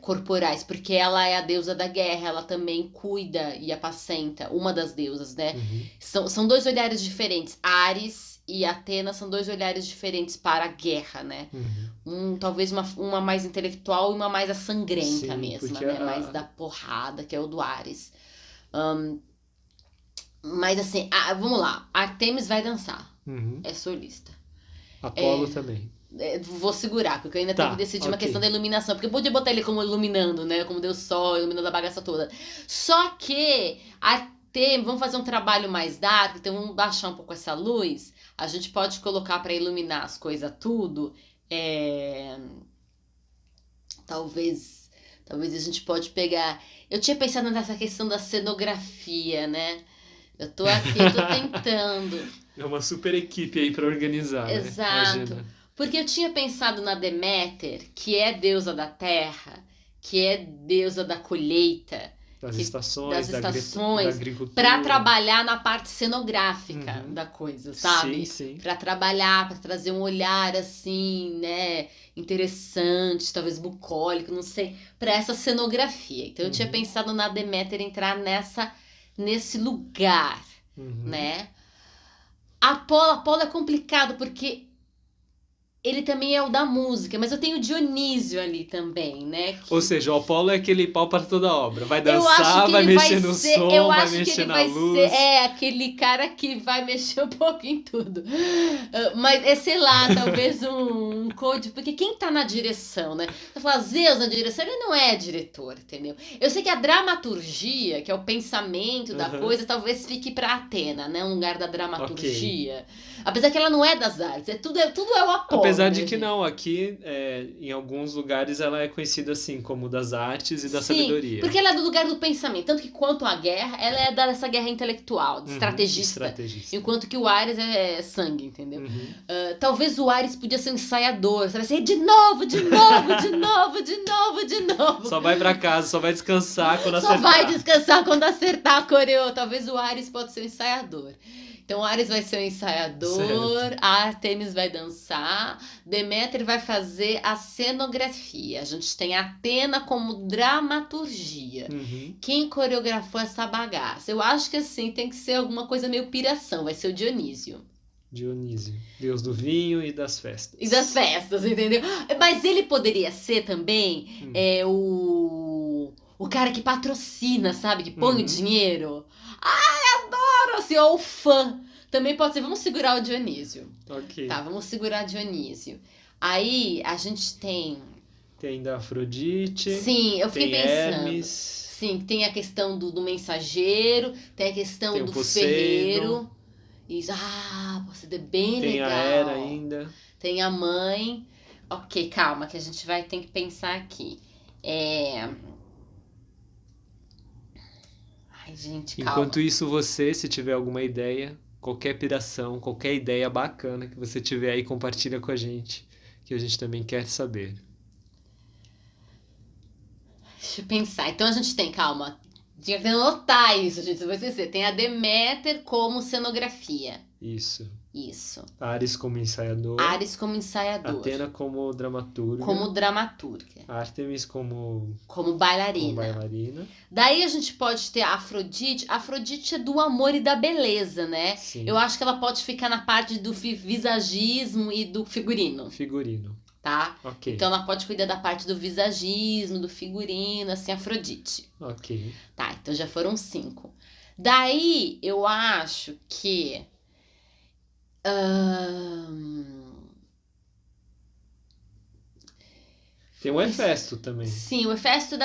corporais, porque ela é a deusa da guerra, ela também cuida e apacenta, uma das deusas, né? São dois olhares diferentes, Ares e Atena são dois olhares diferentes para a guerra, né? Talvez uma mais intelectual e uma mais a sangrenta. Sim, mesmo, né? Mais da porrada, que é o do Ares. Mas assim, vamos lá. Artemis vai dançar. É solista. Apolo também. Vou segurar, porque eu ainda tenho que decidir uma questão da iluminação. Porque eu podia botar ele como iluminando, né? Como Deus Sol, iluminando a bagaça toda. Só que vamos fazer um trabalho mais dark, então vamos baixar um pouco essa luz. A gente pode colocar para iluminar as coisas tudo. Talvez a gente pode pegar... Eu tinha pensado nessa questão da cenografia, né? Eu tô tentando. É uma super equipe aí para organizar, Exato. né? Imagina. Porque eu tinha pensado na Deméter, que é deusa da terra, que é deusa da colheita, das estações, da agricultura, para trabalhar na parte cenográfica da coisa, sabe? Sim. Para trabalhar, para trazer um olhar assim, né, interessante, talvez bucólico, não sei, para essa cenografia. Então eu tinha pensado na Deméter entrar nesse lugar, né? Apolo é complicado porque ele também é o da música, mas eu tenho o Dionísio ali também, né? Ou seja, o Apolo é aquele pau para toda obra. Vai Eu acho dançar, que vai ele vai mexer no ser, som, eu vai acho que mexer ele na vai luz. ser, aquele cara que vai mexer um pouco em tudo. Mas é, sei lá, talvez um coach, porque quem tá na direção, né? Você fala, Zeus na direção, ele não é diretor, entendeu? Eu sei que a dramaturgia, que é o pensamento da Aham. coisa, talvez fique pra Atena, né? Um lugar da Ok. dramaturgia. Apesar que ela não é das artes, tudo é o Apolo, Apesar de né, que gente? não, aqui em alguns lugares ela é conhecida assim como das artes e da Sim, sabedoria. porque ela é do lugar do pensamento. Tanto que quanto à guerra, ela é dessa guerra intelectual, de estrategista. Estrategista. Enquanto que o Ares é sangue, entendeu? Uhum. Talvez o Ares podia ser um ensaiador, sabe assim, de novo, de novo, de novo, de novo, de novo. Só vai pra casa, só vai descansar quando Só acertar. vai descansar quando acertar a coreo. Talvez o Ares pode ser um ensaiador. Então o Ares vai ser um ensaiador, Certo. a Artemis vai dançar, Deméter vai fazer a cenografia. A gente tem a Atena como dramaturgia. Uhum. Quem coreografou essa bagaça? Eu acho que assim tem que ser alguma coisa meio piração, vai ser o Dionísio. Dionísio, deus do vinho e das festas. E das festas, entendeu? Mas ele poderia ser também o cara que patrocina, sabe? Que põe o Uhum. dinheiro. Ai, adoro! Assim, ou o fã. Também pode ser. Vamos segurar o Dionísio. Ok. Tá, vamos segurar Dionísio. Aí a gente tem. Tem ainda Afrodite. Sim, eu fiquei tem pensando. Hermes. Sim, tem a questão do mensageiro, tem a questão Tem o do Poseidon. ferreiro. Isso, Poseidon é bem Tem legal. a Hera ainda. Tem a mãe. Ok, calma, que a gente vai ter que pensar aqui. Ai, gente, calma. Enquanto isso, você, se tiver alguma ideia, qualquer piração, qualquer ideia bacana que você tiver aí, compartilha com a gente, que a gente também quer saber. Deixa eu pensar. Então a gente tem, calma. Tinha que anotar isso, gente. Vai ser. Tem a Deméter como cenografia. Isso. Isso. Ares como ensaiador. Ares como ensaiador. Atena como dramaturga. Como dramaturga. Artemis como bailarina. bailarina. Daí a gente pode ter a Afrodite. A Afrodite é do amor e da beleza, né? Sim. Eu acho que ela pode ficar na parte do visagismo e do figurino. Figurino. Tá? Ok. Então ela pode cuidar da parte do visagismo, do figurino, assim, Afrodite. Ok. Tá, então já foram 5. Daí eu acho que. Tem o Hefesto também. Sim, o Hefesto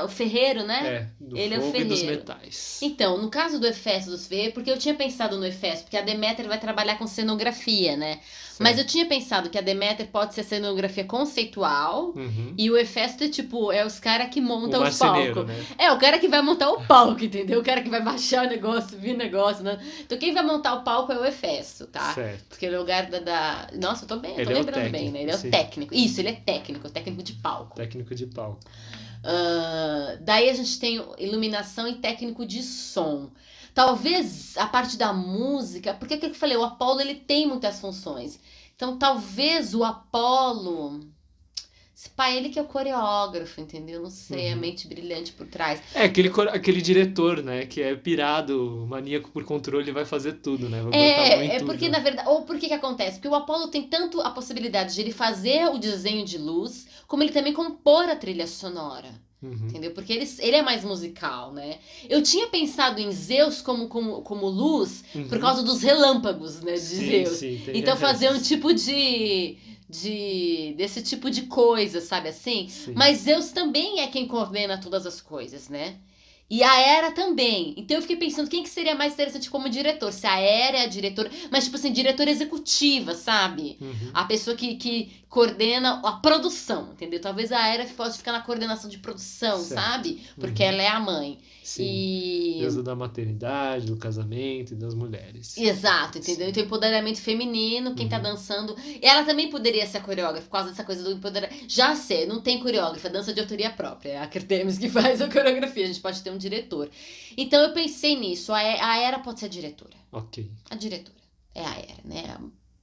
o ferreiro, né? É, do Ele é o fogo e dos ferreiro. metais. Então, no caso do Hefesto dos ferreiros, porque eu tinha pensado no Hefesto, porque a Deméter vai trabalhar com cenografia, né? Certo. Mas eu tinha pensado que a Deméter pode ser cenografia conceitual Uhum. e o Hefesto, tipo, é os caras que montam O os marceneiro, palcos. né? É, o cara que vai montar o palco, entendeu? O cara que vai baixar o negócio, vir o negócio, né? Então quem vai montar o palco é o Hefesto, tá? Certo. Porque ele é o lugar da... Nossa, eu tô bem, eu tô Ele é o lembrando bem, técnico, né? Ele é o sim. técnico. Isso, ele é técnico de palco. Técnico de palco. Daí a gente tem iluminação e técnico de som. Talvez a parte da música, porque que eu falei, o Apolo ele tem muitas funções. Então talvez o Apolo, esse pai ele que é o coreógrafo, entendeu? Não sei, a mente brilhante por trás. É, aquele diretor, né? Que é pirado, maníaco por controle, vai fazer tudo, né? Vai botar a mão em tudo. Porque na verdade, ou por que acontece? Porque o Apolo tem tanto a possibilidade de ele fazer o desenho de luz, como ele também compor a trilha sonora. Uhum. Entendeu? Porque ele é mais musical, né? Eu tinha pensado em Zeus como luz por causa dos relâmpagos, né? De Zeus. Sim, Então fazer um tipo desse tipo de coisa, sabe assim? Sim. Mas Zeus também é quem coordena todas as coisas, né? E a Hera também. Então eu fiquei pensando quem que seria mais interessante como diretor. Se a Hera é a diretora, mas tipo assim, diretora executiva, sabe? Uhum. A pessoa que coordena a produção, entendeu? Talvez a Hera possa ficar na coordenação de produção, Certo. sabe? Porque ela é a mãe. Sim. Deusa da maternidade, do casamento e das mulheres. Exato, entendeu? Sim. Então, empoderamento feminino, quem tá dançando. Ela também poderia ser a coreógrafa, por causa dessa coisa do empoderamento. Já sei, não tem coreógrafa, dança de autoria própria. É a Artemis que faz a coreografia, a gente pode ter um diretor. Então, eu pensei nisso. A Hera pode ser a diretora. Ok. A diretora. É a Hera, né?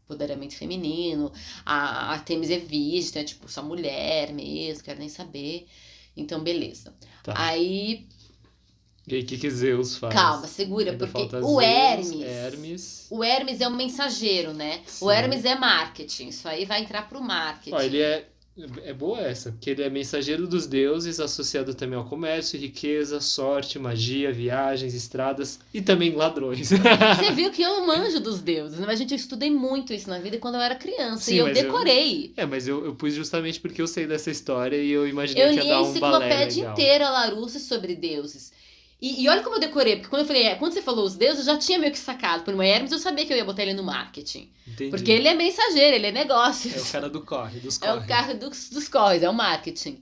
Empoderamento feminino. A Artemis é virgem, então é tipo só mulher mesmo, quero nem saber. Então, beleza. Tá. Aí. E aí, o que Zeus faz? Calma, segura, Ainda porque falta o Zeus, Hermes... O Hermes é o mensageiro, né? Sim. O Hermes é marketing. Isso aí vai entrar pro marketing. Ó, ele é boa essa, porque ele é mensageiro dos deuses, associado também ao comércio, riqueza, sorte, magia, viagens, estradas e também ladrões. Você viu que eu manjo dos deuses, né? Mas, gente, eu estudei muito isso na vida quando eu era criança. Sim, e eu mas decorei. mas eu pus justamente porque eu sei dessa história e eu imaginei Eu que ia li a dar um balé enciclopédia legal. inteira Larousse sobre deuses. E olha como eu decorei, porque quando eu falei, quando você falou os deuses, eu já tinha meio que sacado. Por um Hermes, eu sabia que eu ia botar ele no marketing. Entendi. Porque ele é mensageiro, ele é negócios. É o cara do corre, dos É corre. o carro dos corres, é o marketing.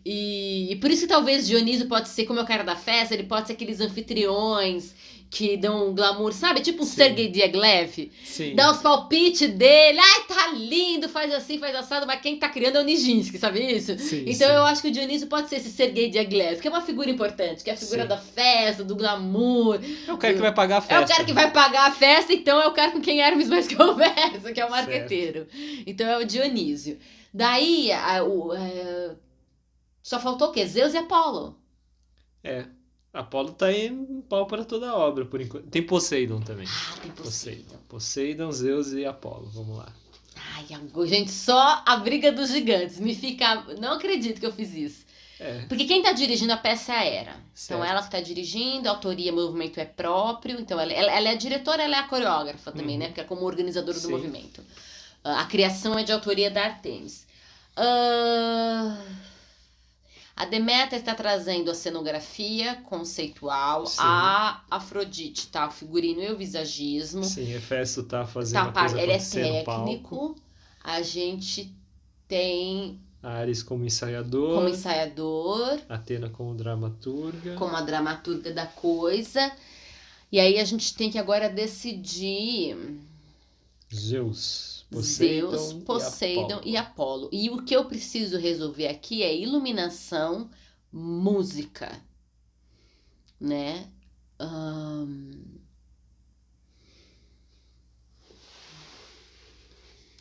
E por isso que talvez Dionísio pode ser, como é o cara da festa, ele pode ser aqueles anfitriões que dão um glamour, sabe? Tipo um Sim. Sergei Diaghilev. Sim. Dá os palpites dele. Ai, tá lindo, faz assim, faz assado. Mas quem tá criando é o Nijinsky, sabe isso? Sim, então sim. eu acho que o Dionísio pode ser esse Sergei Diaghilev, que é uma figura importante, que é a figura Sim. da festa, do glamour. É o cara que vai pagar a festa. É o cara que vai pagar a festa, então é o cara com quem Hermes mais conversa, que é o marqueteiro. Então é o Dionísio. Daí, só faltou o quê? Zeus e Apolo. Apolo tá em pau para toda a obra, por enquanto. Tem Poseidon também. Ah, tem Poseidon. Poseidon, Zeus e Apolo. Vamos lá. Ai, gente, só a briga dos gigantes. Não acredito que eu fiz isso. Porque quem tá dirigindo a peça é a Hera. Certo. Então ela que tá dirigindo, a autoria, o movimento é próprio. Então ela é a diretora, ela é a coreógrafa também, né? Porque é como organizadora do Sim. movimento. A criação é de autoria da Artemis. A Deméter está trazendo a cenografia conceitual, Sim. a Afrodite tá o figurino e o visagismo. Sim, Hefesto tá fazendo a coisa Ele é acontecer no palco. técnico. A gente tem Ares como ensaiador. Atena como dramaturga. Como a dramaturga da coisa. E aí a gente tem que agora decidir Zeus, Poseidon e Apolo. E o que eu preciso resolver aqui é iluminação, música, né?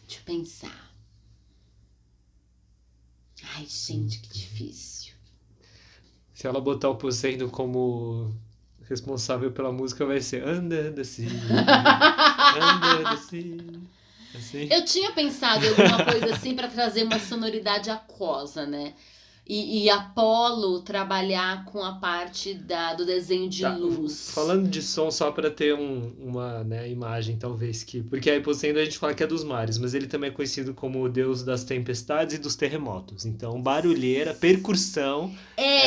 Deixa eu pensar. Ai, gente, que difícil. Se ela botar o Poseidon como responsável pela música, vai ser Under the Sea, Under the Sea. Assim. Eu tinha pensado em alguma coisa assim para trazer uma sonoridade aquosa, né? E Apolo trabalhar com a parte do desenho de luz. Falando de som, só para ter uma imagem, talvez, porque aí Poseidon a gente fala que é dos mares, mas ele também é conhecido como o deus das tempestades e dos terremotos. Então, barulheira, percussão.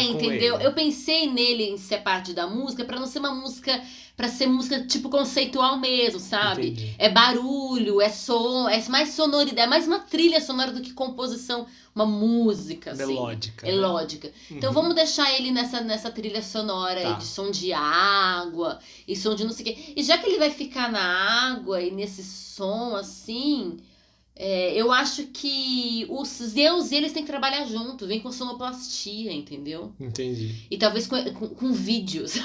Entendeu? Ele. Eu pensei nele em ser parte da música para não ser uma música, para ser música tipo conceitual mesmo, sabe? Entendi. É barulho, é som, é mais sonoridade, é mais uma trilha sonora do que composição, uma música, assim. Melódica. Melódica. Então vamos deixar ele nessa trilha sonora aí de som de água e som de não sei o quê. E já que ele vai ficar na água e nesse som assim, eu acho que os Zeus e eles têm que trabalhar junto, vem com sonoplastia, entendeu? Entendi. E talvez com vídeos.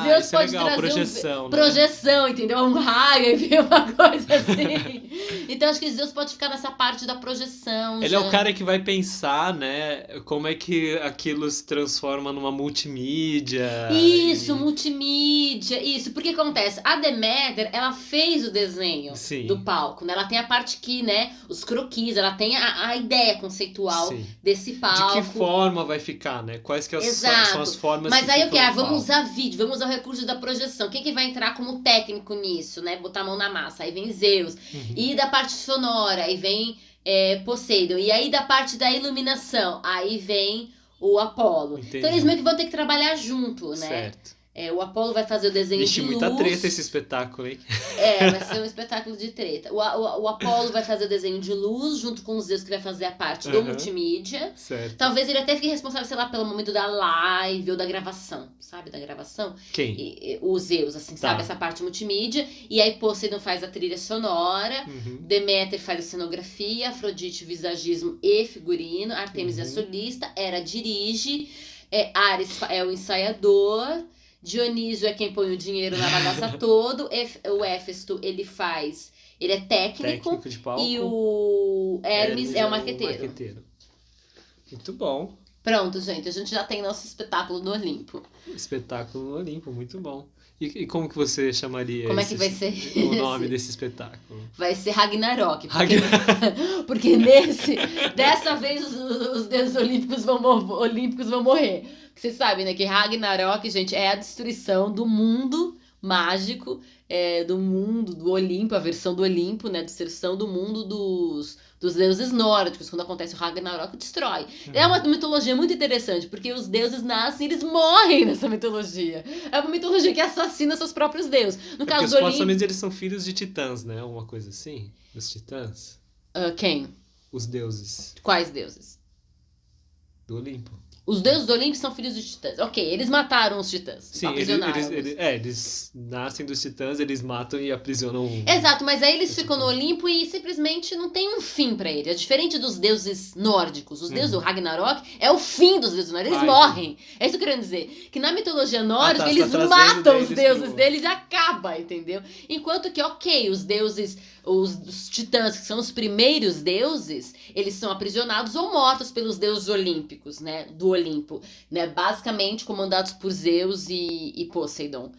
Zeus isso pode é legal, projeção, né? Projeção, entendeu? Um raio, e vem uma coisa assim. Então acho que Zeus pode ficar nessa parte da projeção. Ele é o cara que vai pensar, né? Como é que aquilo se transforma numa multimídia. Isso, multimídia, isso. Porque acontece, a Deméter, ela fez o desenho do palco, né? Ela tem a parte que, né, os croquis, ela tem a ideia conceitual desse palco. De que forma vai ficar, né? Quais que são as formas. Mas aí o que? Vamos usar vídeo, vamos usar o recurso da projeção. Quem que vai entrar como técnico nisso, né? Botar a mão na massa. Aí vem Zeus. E da parte sonora, aí vem Poseidon. E aí da parte da iluminação, aí vem o Apolo. Entendi. Então eles meio que vão ter que trabalhar junto, né? Certo. O Apolo vai fazer o desenho de luz. Muita treta esse espetáculo, hein? Vai ser um espetáculo de treta. O Apolo vai fazer o desenho de luz, junto com os Zeus que vai fazer a parte do multimídia. Certo. Talvez ele até fique responsável, sei lá, pelo momento da live ou da gravação, sabe? Da gravação. Quem? O Zeus, assim, sabe? Essa parte multimídia. E aí Poseidon faz a trilha sonora, Deméter faz a cenografia, Afrodite, visagismo e figurino, Artemis é a solista, Hera dirige, Ares é o ensaiador, Dionísio é quem põe o dinheiro na bagaça todo, o Hefesto ele é técnico de palco, e o Hermes é o marqueteiro. Muito bom. Pronto, gente, a gente já tem nosso espetáculo do Olimpo. Espetáculo no Olimpo, muito bom. E como que você chamaria Como é que vai ser o nome esse? desse espetáculo? Vai ser Ragnarok, Ragnar- porque dessa vez os deuses olímpicos vão morrer. Porque vocês sabem, né, que Ragnarok, gente, é a destruição do mundo mágico, do mundo do Olimpo, a versão do Olimpo, né, destruição do mundo dos deuses nórdicos. Quando acontece o Ragnarok, destrói. É uma mitologia muito interessante, porque os deuses nascem e eles morrem nessa mitologia. É uma mitologia que assassina seus próprios deuses. No É porque caso os do Olimpo... supostamente eles são filhos de titãs, né? Uma coisa assim? Os titãs? Quem? Os deuses Quais deuses? do Olimpo. Os deuses do Olimpo são filhos de titãs. Ok, eles mataram os titãs. Sim, Aprisionaram-os. eles nascem dos titãs, eles matam e aprisionam Exato, mas aí eles os ficam no titãs. Olimpo e simplesmente não tem um fim pra eles. É diferente dos deuses nórdicos. Os deuses do Ragnarok é o fim dos deuses nórdicos. Eles morrem. É isso que eu quero dizer. Que na mitologia nórdica, tá, eles tá trazendo matam os deles deuses pro- deles e acaba, entendeu? Enquanto que, ok, os deuses, os titãs, que são os primeiros deuses, eles são aprisionados ou mortos pelos deuses olímpicos, né? Do Olimpo, né? Basicamente comandados por Zeus e Poseidon.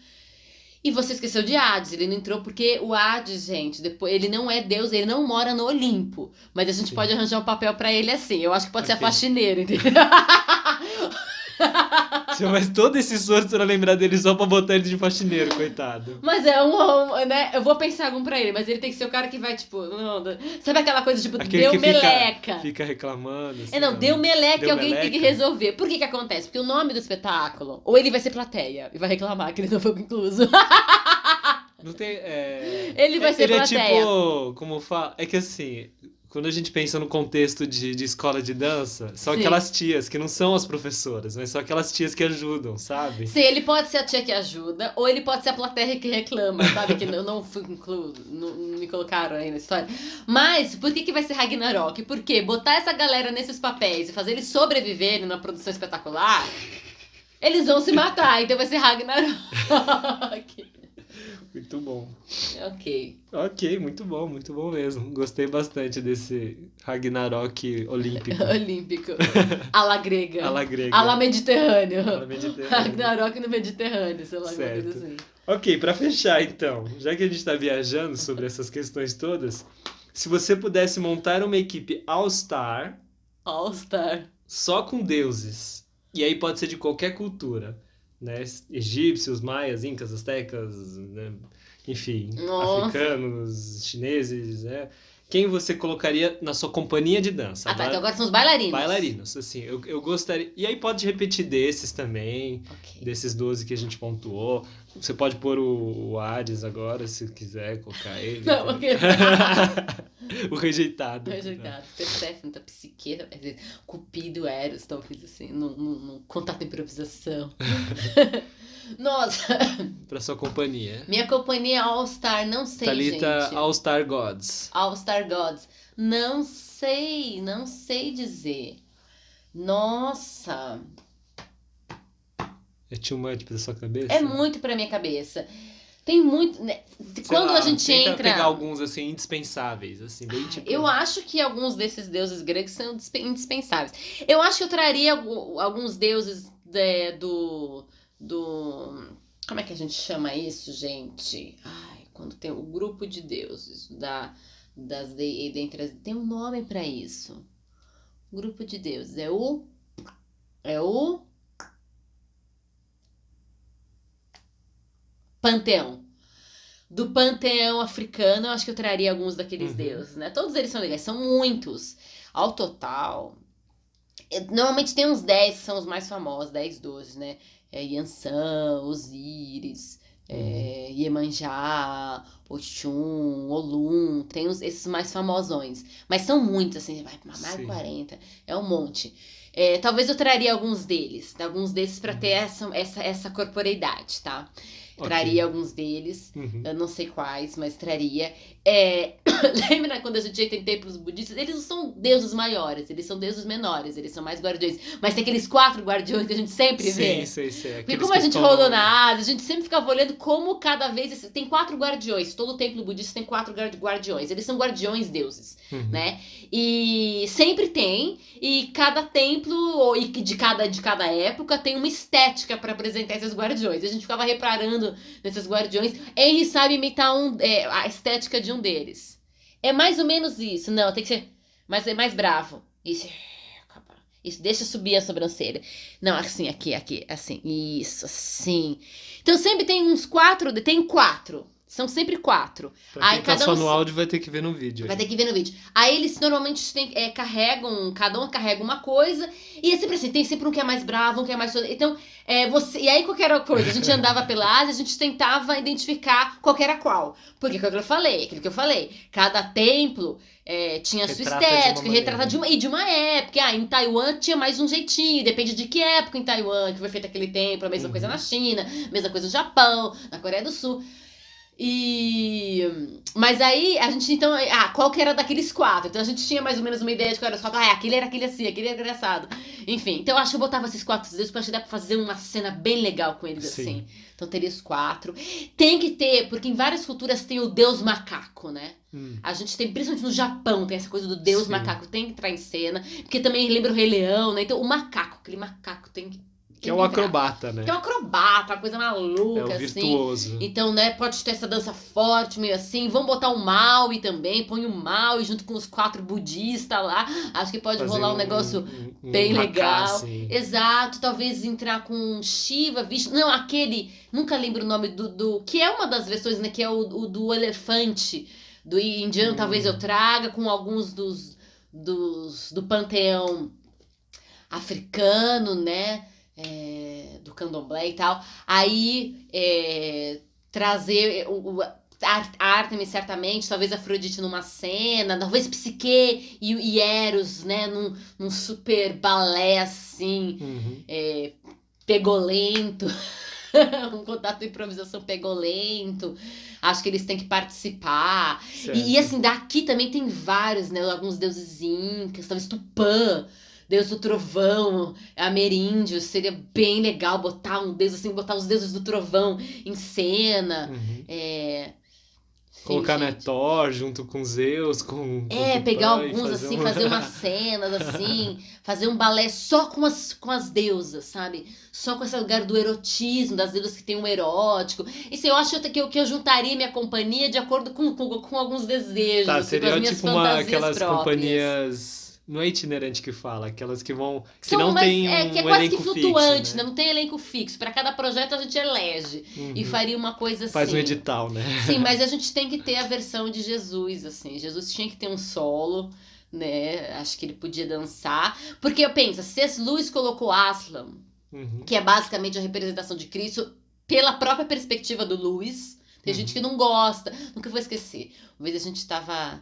E você esqueceu de Hades, ele não entrou porque o Hades, gente, depois ele não é Deus, ele não mora no Olimpo. Mas a gente Sim. pode arranjar um papel pra ele assim. Eu acho que pode ser a Ok. faxineira, entendeu? Você faz todo esse esforço pra lembrar dele só pra botar ele de faxineiro, coitado. Mas né? Eu vou pensar algum pra ele, mas ele tem que ser o cara que vai, tipo, não, sabe aquela coisa, tipo, Aquele deu que meleca. fica reclamando. Assim, Não, deu meleca Deu e alguém tem que meleca. resolver. Por que que acontece? Porque o nome do espetáculo, ou ele vai ser plateia e vai reclamar que ele não foi incluso. Não tem. Ele vai ser ele plateia. é tipo. Como fala? É que assim. Quando a gente pensa no contexto de escola de dança, são Sim. aquelas tias que não são as professoras, mas são aquelas tias que ajudam, sabe? Sim, ele pode ser a tia que ajuda, ou ele pode ser a plateia que reclama, sabe? Que eu não fui incluído, não me colocaram aí na história. Mas, por que vai ser Ragnarok? Porque botar essa galera nesses papéis e fazer eles sobreviverem na produção espetacular, eles vão se matar, então vai ser Ragnarok. Muito bom. Ok. Ok, muito bom mesmo. Gostei bastante desse Ragnarok olímpico. Olímpico. A la grega. A la grega. A la Mediterrâneo. A la Mediterrâneo. Ragnarok no Mediterrâneo, sei lá, alguma Certo. coisa assim. Ok, pra fechar então, já que a gente tá viajando sobre essas questões todas, se você pudesse montar uma equipe All-Star All Star. só com deuses, e aí pode ser de qualquer cultura, né? Egípcios, maias, incas, astecas, né? Enfim, Nossa. africanos, chineses, né? Quem você colocaria na sua companhia de dança? Ah, tá, então agora são os bailarinos. Bailarinos, assim, eu gostaria... E aí pode repetir desses também, Ok. desses 12 que a gente pontuou. Você pode pôr o Hades agora, se quiser colocar ele. Não, porque... O rejeitado. Rejeitado. Perséfone, Psique, Cupido, Eros, talvez assim, num contato de improvisação. Nossa, Pra sua companhia. minha companhia All Star, não sei, Thalita gente. All Star Gods. All Star Gods. Não sei dizer. Nossa, É too much pra sua cabeça? é muito pra minha cabeça. Tem muito, né? Sei Quando lá, a gente tenta entra... pegar alguns, assim, indispensáveis, assim, bem tipo... Eu acho que alguns desses deuses gregos são indispensáveis. Eu acho que eu traria alguns deuses do... Como é que a gente chama isso, gente? Ai, quando tem o grupo de deuses tem um nome pra isso. Grupo de deuses é o Panteão. Do panteão africano, eu acho que eu traria alguns daqueles deuses, né? Todos eles são legais, são muitos. Ao total, normalmente tem uns 10 que são os mais famosos, 10, 12, né? Yansan, Osíris, Iemanjá, Oxum, Olum, tem esses mais famosões. Mas são muitos, assim, vai mais de Sim. 40, é um monte. Talvez eu traria alguns desses pra ter essa corporeidade, tá? Ok. Traria alguns deles. Uhum. Eu não sei quais, mas traria. Lembra quando a gente ia em templos budistas? Eles não são deuses maiores, eles são deuses menores, eles são mais guardiões. Mas tem aqueles 4 guardiões que a gente sempre vê. Sei. Porque Aqueles como que a gente ficam rodou na Ásia, a gente sempre ficava olhando como cada vez... Tem 4 guardiões, todo templo budista tem 4 guardiões. Eles são guardiões deuses, Uhum. né? E sempre tem, e cada templo, e de cada época, tem uma estética para apresentar esses guardiões. A gente ficava reparando nesses guardiões. Henry sabe imitar a estética de um deles. É mais ou menos isso. Não, tem que ser mais bravo. Isso, deixa subir a sobrancelha. Não, assim, aqui, assim. Isso, assim. Então sempre tem uns 4, tem 4. São sempre 4. Pra quem tá só no áudio vai ter que ver no vídeo. Vai ter que ver no vídeo. Aí eles normalmente carregam, cada um carrega uma coisa. E é sempre assim, tem sempre um que é mais bravo, um que é mais... Então, e aí qualquer coisa, a gente andava pela Ásia, a gente tentava identificar qual que era qual. Porque aquilo que eu falei, cada templo tinha a sua estética, retrata de uma época. Em Taiwan tinha mais um jeitinho, depende de que época em Taiwan que foi feito aquele templo, a mesma coisa na China, mesma coisa no Japão, na Coreia do Sul. Mas aí a gente então, qual que era daqueles 4? Então a gente tinha mais ou menos uma ideia de qual era os 4. Aquele era aquele assim, aquele era aquele assado. Enfim, então eu acho que eu botava esses 4 deuses, porque eu acho que dá pra fazer uma cena bem legal com eles. Sim. Assim. Então teria os 4. Tem que ter, porque em várias culturas tem o deus macaco, né? A gente tem, principalmente no Japão, tem essa coisa do deus macaco, tem que entrar em cena, porque também lembra o Rei Leão, né? Então o macaco, aquele macaco tem que é o acrobata, né? Que é um acrobata, uma coisa maluca, é o virtuoso. Assim. Então, né, pode ter essa dança forte, meio assim. Vamos botar o Maui também, põe o Maui junto com os 4 budistas lá. Acho que pode rolar um negócio bem legal. Assim. Exato, talvez entrar com Shiva, Vishnu. Não, aquele, nunca lembro o nome do que é uma das versões, né, que é o do elefante, do indiano, talvez eu traga, com alguns do panteão africano, né? Do candomblé e tal. Aí trazer a Ártemis, certamente, talvez Afrodite numa cena, talvez Psique e Eros, né, num super balé assim, pegolento. Um contato de improvisação pegolento. Acho que eles têm que participar. E assim, daqui também tem vários, né? Alguns deuses incas, talvez Tupã, deus do trovão, ameríndio. Seria bem legal botar um deus assim, botar os deuses do trovão em cena. Colocar, né, Thor junto com Zeus, com pegar alguns assim, fazer umas cenas assim, fazer um balé só com as deusas, sabe? Só com esse lugar do erotismo, das deusas que tem um erótico. Isso eu acho que eu juntaria minha companhia de acordo com alguns desejos. Tá, assim, seria com as minhas tipo aquelas próprias companhias... Não é itinerante que fala, aquelas que vão... Que não tem que é quase que flutuante, fixo, né? Não tem elenco fixo. Para cada projeto a gente elege e faria uma coisa assim. Faz um edital, né? Sim, mas a gente tem que ter a versão de Jesus, assim. Jesus tinha que ter um solo, né? Acho que ele podia dançar. Porque eu penso, C.S. Lewis colocou Aslan, que é basicamente a representação de Cristo, pela própria perspectiva do Lewis. Tem gente que não gosta, nunca vou esquecer. Uma vez a gente tava,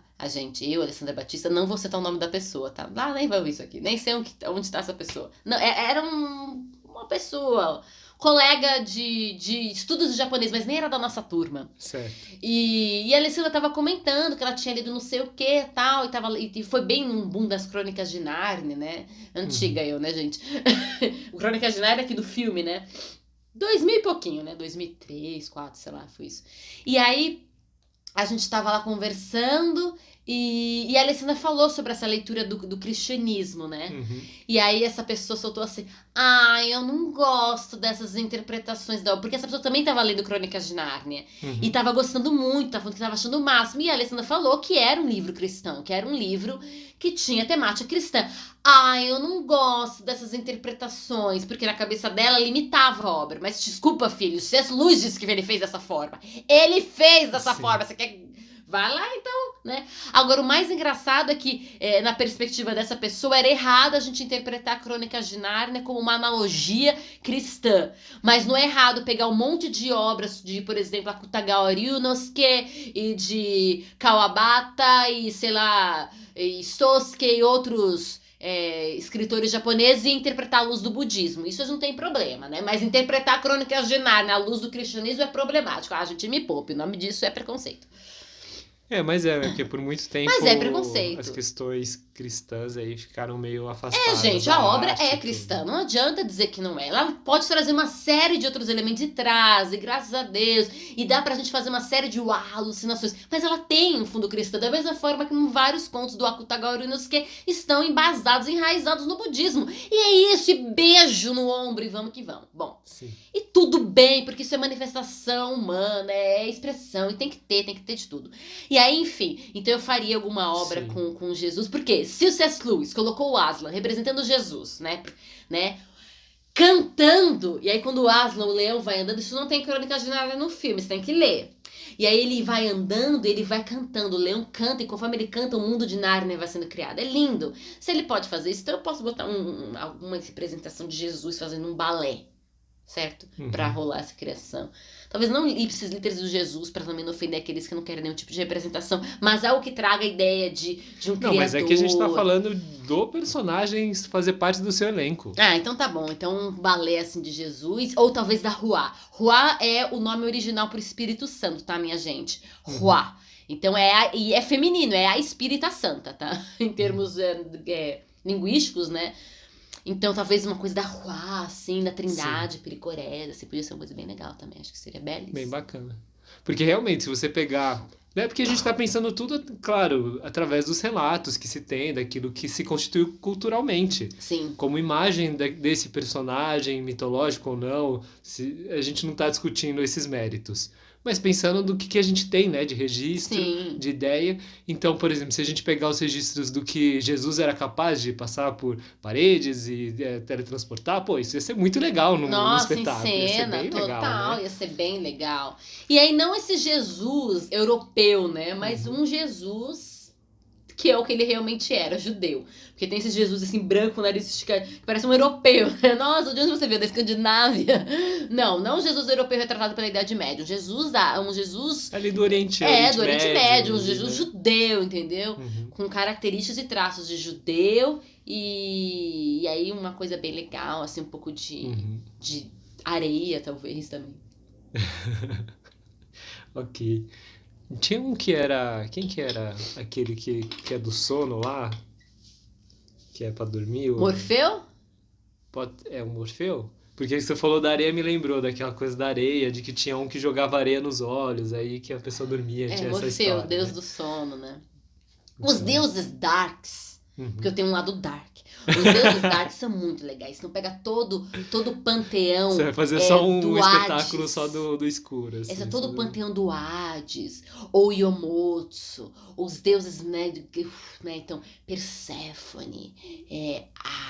eu, Alessandra Batista, não vou citar o nome da pessoa, tá? Nem vai ouvir isso aqui, nem sei onde está essa pessoa. Não, era uma pessoa, colega de estudos de japonês, mas nem era da nossa turma. Certo. E a Alessandra tava comentando que ela tinha lido não sei o que tal, e foi bem num boom das Crônicas de Nárnia, né? Antiga eu, né, gente? O Crônicas de Nárnia aqui do filme, né? 2000 e pouquinho, né? 2003, 2004, sei lá, foi isso. E aí, a gente tava lá conversando e a Alessandra falou sobre essa leitura do cristianismo, né? E aí, essa pessoa soltou assim, eu não gosto dessas interpretações da... Porque essa pessoa também tava lendo Crônicas de Nárnia e tava gostando muito, tava falando que tava achando o máximo. E a Alessandra falou que era um livro cristão, que era um livro que tinha temática cristã. Eu não gosto dessas interpretações, porque na cabeça dela limitava a obra. Mas desculpa, filho, o C.S. Lewis disse que ele fez dessa forma. Ele fez dessa forma, você quer... Vai lá então, né? Agora, o mais engraçado é que, na perspectiva dessa pessoa, era errado a gente interpretar Crônicas de Nárnia como uma analogia cristã. Mas não é errado pegar um monte de obras de, por exemplo, Akutagawa Ryunosuke e de Kawabata e, sei lá, e Sosuke e outros escritores japoneses e interpretar a luz do budismo. Isso não tem problema, né? Mas interpretar Crônicas de Nárnia à luz do cristianismo é problemático. Ah, gente, me poupe. O nome disso é preconceito. Mas porque por muito tempo Mas é preconceito. as questões cristãs aí ficaram meio afastadas. Gente, da a obra arte é e cristã, tudo. não adianta dizer que não é. Ela pode trazer uma série de outros elementos e traz, e graças a Deus, e dá pra gente fazer uma série de alucinações, mas ela tem um fundo cristão, da mesma forma que vários contos do Akutagawa Inosuke estão embasados, enraizados no budismo. E é isso, e beijo no ombro, e vamos que vamos. Bom, Sim. e tudo bem, porque isso é manifestação humana, é expressão, e tem que ter de tudo. E aí, enfim, então eu faria alguma obra Sim. com Jesus, porque se o C.S. Lewis colocou o Aslan representando Jesus, né, cantando, e aí quando o Aslan, o leão, vai andando, isso não tem Crônicas de Nárnia no filme, você tem que ler. E aí ele vai andando, ele vai cantando, o leão canta, e conforme ele canta, o mundo de Nárnia vai sendo criado. É lindo. Se ele pode fazer isso, então eu posso botar alguma representação de Jesus fazendo um balé, certo? Pra rolar essa criação. Talvez não ipsis literis do Jesus, pra também não ofender aqueles que não querem nenhum tipo de representação, mas algo que traga a ideia de um criador. Não, mas é que a gente tá falando do personagem fazer parte do seu elenco. Ah, então tá bom. Então um balé assim de Jesus, ou talvez da Ruá. Ruá é o nome original pro Espírito Santo, tá, minha gente? Ruá. Então e é feminino, é a Espírita Santa, tá? Em termos linguísticos, né? Então, talvez uma coisa da Ruá, assim, da Trindade, Pericorés, assim, podia ser uma coisa bem legal também. Acho que seria belíssimo. Bem bacana. Porque realmente, se você pegar. Né, porque a gente está pensando tudo, claro, através dos relatos que se tem, daquilo que se constituiu culturalmente. Sim. Como imagem desse personagem, mitológico ou não, a gente não está discutindo esses méritos. Mas pensando do que a gente tem, né, de registro, Sim. de ideia. Então, por exemplo, se a gente pegar os registros do que Jesus era capaz de passar por paredes e teletransportar, pô, isso ia ser muito legal no espetáculo. Em cena, ia ser bem total, legal, né? ia ser bem legal. E aí, não esse Jesus europeu, né, mas um Jesus que é o que ele realmente era, judeu. Porque tem esse Jesus assim, branco, nariz esticado, que parece um europeu. Nossa, de onde você veio? Da Escandinávia? Não um Jesus europeu retratado pela Idade Média. Um Jesus... Ali do Oriente do Oriente Médio, um Jesus né? judeu, entendeu? Com características e traços de judeu e aí uma coisa bem legal, assim, um pouco de areia, talvez, também. Ok. Tinha um que era... Quem que era aquele que é do sono lá? Que é pra dormir? Morfeu? É o Morfeu? Porque você falou da areia, me lembrou daquela coisa da areia, de que tinha um que jogava areia nos olhos, aí que a pessoa dormia, tinha Morfeu, essa história, deus né? do sono, né? Então. Os deuses darks, porque eu tenho um lado dark. Os deuses darks são muito legais. Então pega todo o panteão. Você vai fazer só um espetáculo Hades. só do escuro. Assim, todo o panteão do Hades, ou Yomotsu, os deuses, né? Então, Perséfone,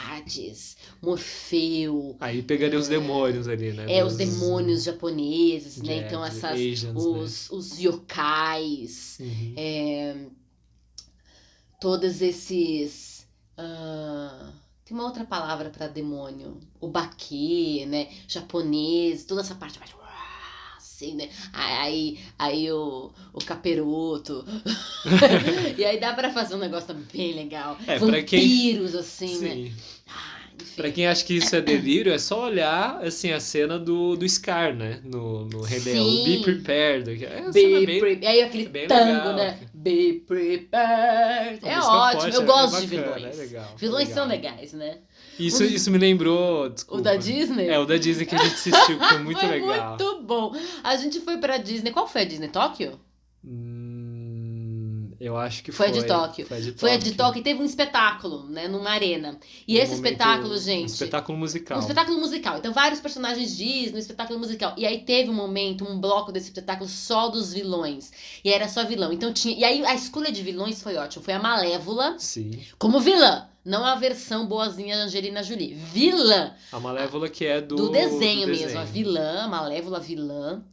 Hades, Morfeu. Aí pegaria os demônios ali, né? Os demônios japoneses, né? Então, Asians, os yokais, todos esses... tem uma outra palavra para demônio. O baki, né? Japonês, toda essa parte mais... Assim, né? Aí o caperoto. E aí dá pra fazer um negócio bem legal. Vampiros, assim, sim. né? Pra quem acha que isso é delírio, é só olhar assim, a cena do Scar, né? No Rei Leão. Be Prepared. Aí aquele tango, legal, né? Be Prepared. É ótimo, eu gosto de vilões. Legal, vilões são legais, né? Isso me lembrou, desculpa. O da Disney? O da Disney que a gente assistiu, que foi muito legal. Muito bom. A gente foi pra Disney. Qual foi a Disney? Tóquio? Eu acho que foi. Foi a de Tóquio. Foi a de Tóquio e teve um espetáculo, né? Numa arena. E esse espetáculo, gente... Um espetáculo musical. Um espetáculo musical. Então, vários personagens Disney, um espetáculo musical. E aí teve um momento, um bloco desse espetáculo só dos vilões. E era só vilão. Então tinha... E aí a escolha de vilões foi ótima. Foi a Malévola. Sim. Como vilã. Não a versão boazinha Angelina Jolie. Vilã. A Malévola que é do desenho mesmo. A vilã, a Malévola vilã.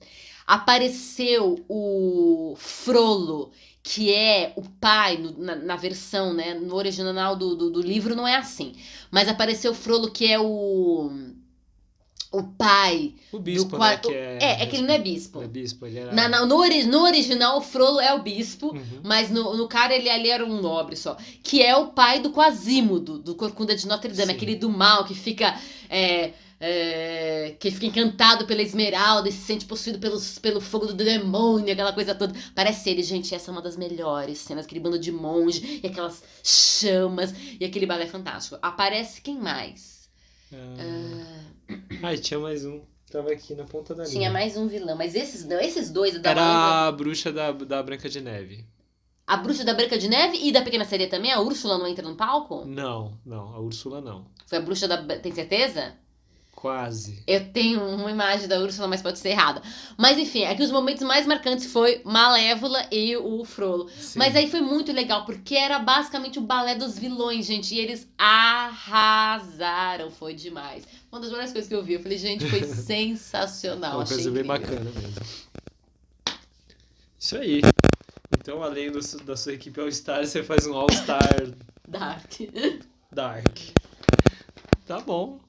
Apareceu o Frollo, que é o pai, na versão, né? No original do livro não é assim. Mas apareceu o Frollo, que é o o pai O bispo, do né? Que é... é que ele não é bispo. Não é bispo, ele era... No original, o Frollo é o bispo, Uhum. mas no cara ele ali era um nobre só. Que é o pai do Quasimodo, do Corcunda de Notre Dame, Sim. aquele do mal que fica. Que fica encantado pela esmeralda e se sente possuído pelo fogo do demônio, aquela coisa toda. Parece ele, gente. Essa é uma das melhores cenas. Aquele bando de monge e aquelas chamas e aquele balé fantástico. Aparece quem mais? Ai, tinha mais um. Tava aqui na ponta da Tinha linha. mais um vilão, mas esses dois eu dava Era a bruxa da Branca de Neve. A Bruxa da Branca de Neve e da Pequena Sereia também? A Úrsula não entra no palco? Não, a Úrsula não. Foi a Bruxa da... Tem certeza? Quase. Eu tenho uma imagem da Úrsula, mas pode ser errada. Mas enfim, aqui os momentos mais marcantes foi Malévola e o Frollo. Sim. Mas aí foi muito legal, porque era basicamente o balé dos vilões, gente. E eles arrasaram, foi demais. Uma das melhores coisas que eu vi. Eu falei, gente, foi sensacional. Uma Achei coisa bem incrível. bacana mesmo. Isso aí. Então, além da sua equipe All-Star, você faz um All-Star Dark. Dark. Tá bom.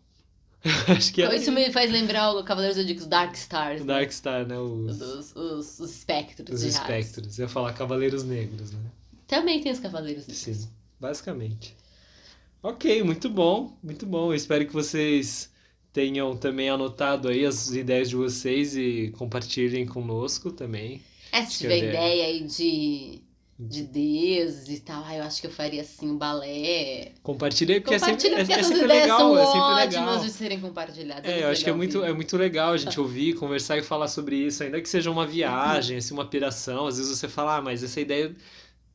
Acho que Isso me faz lembrar o Cavaleiros do Zodíaco, Dark Stars. o né? Dark Star, né? Os espectros. Os de raios. espectros. Eu ia falar Cavaleiros Negros, né? Também tem os Cavaleiros Negros. Sim, basicamente. Ok, muito bom, muito bom. Eu espero que vocês tenham também anotado aí as ideias de vocês e compartilhem conosco também. Se tiver ideia aí de deuses e tal, eu acho que eu faria assim um balé. Compartilhei porque Compartilha, porque é essas sempre ideias legal, são é sempre ótimas legal. de serem compartilhadas. Eu acho que é legal muito legal a gente ouvir, conversar e falar sobre isso, ainda que seja uma viagem, assim, uma piração. Às vezes você fala, mas essa ideia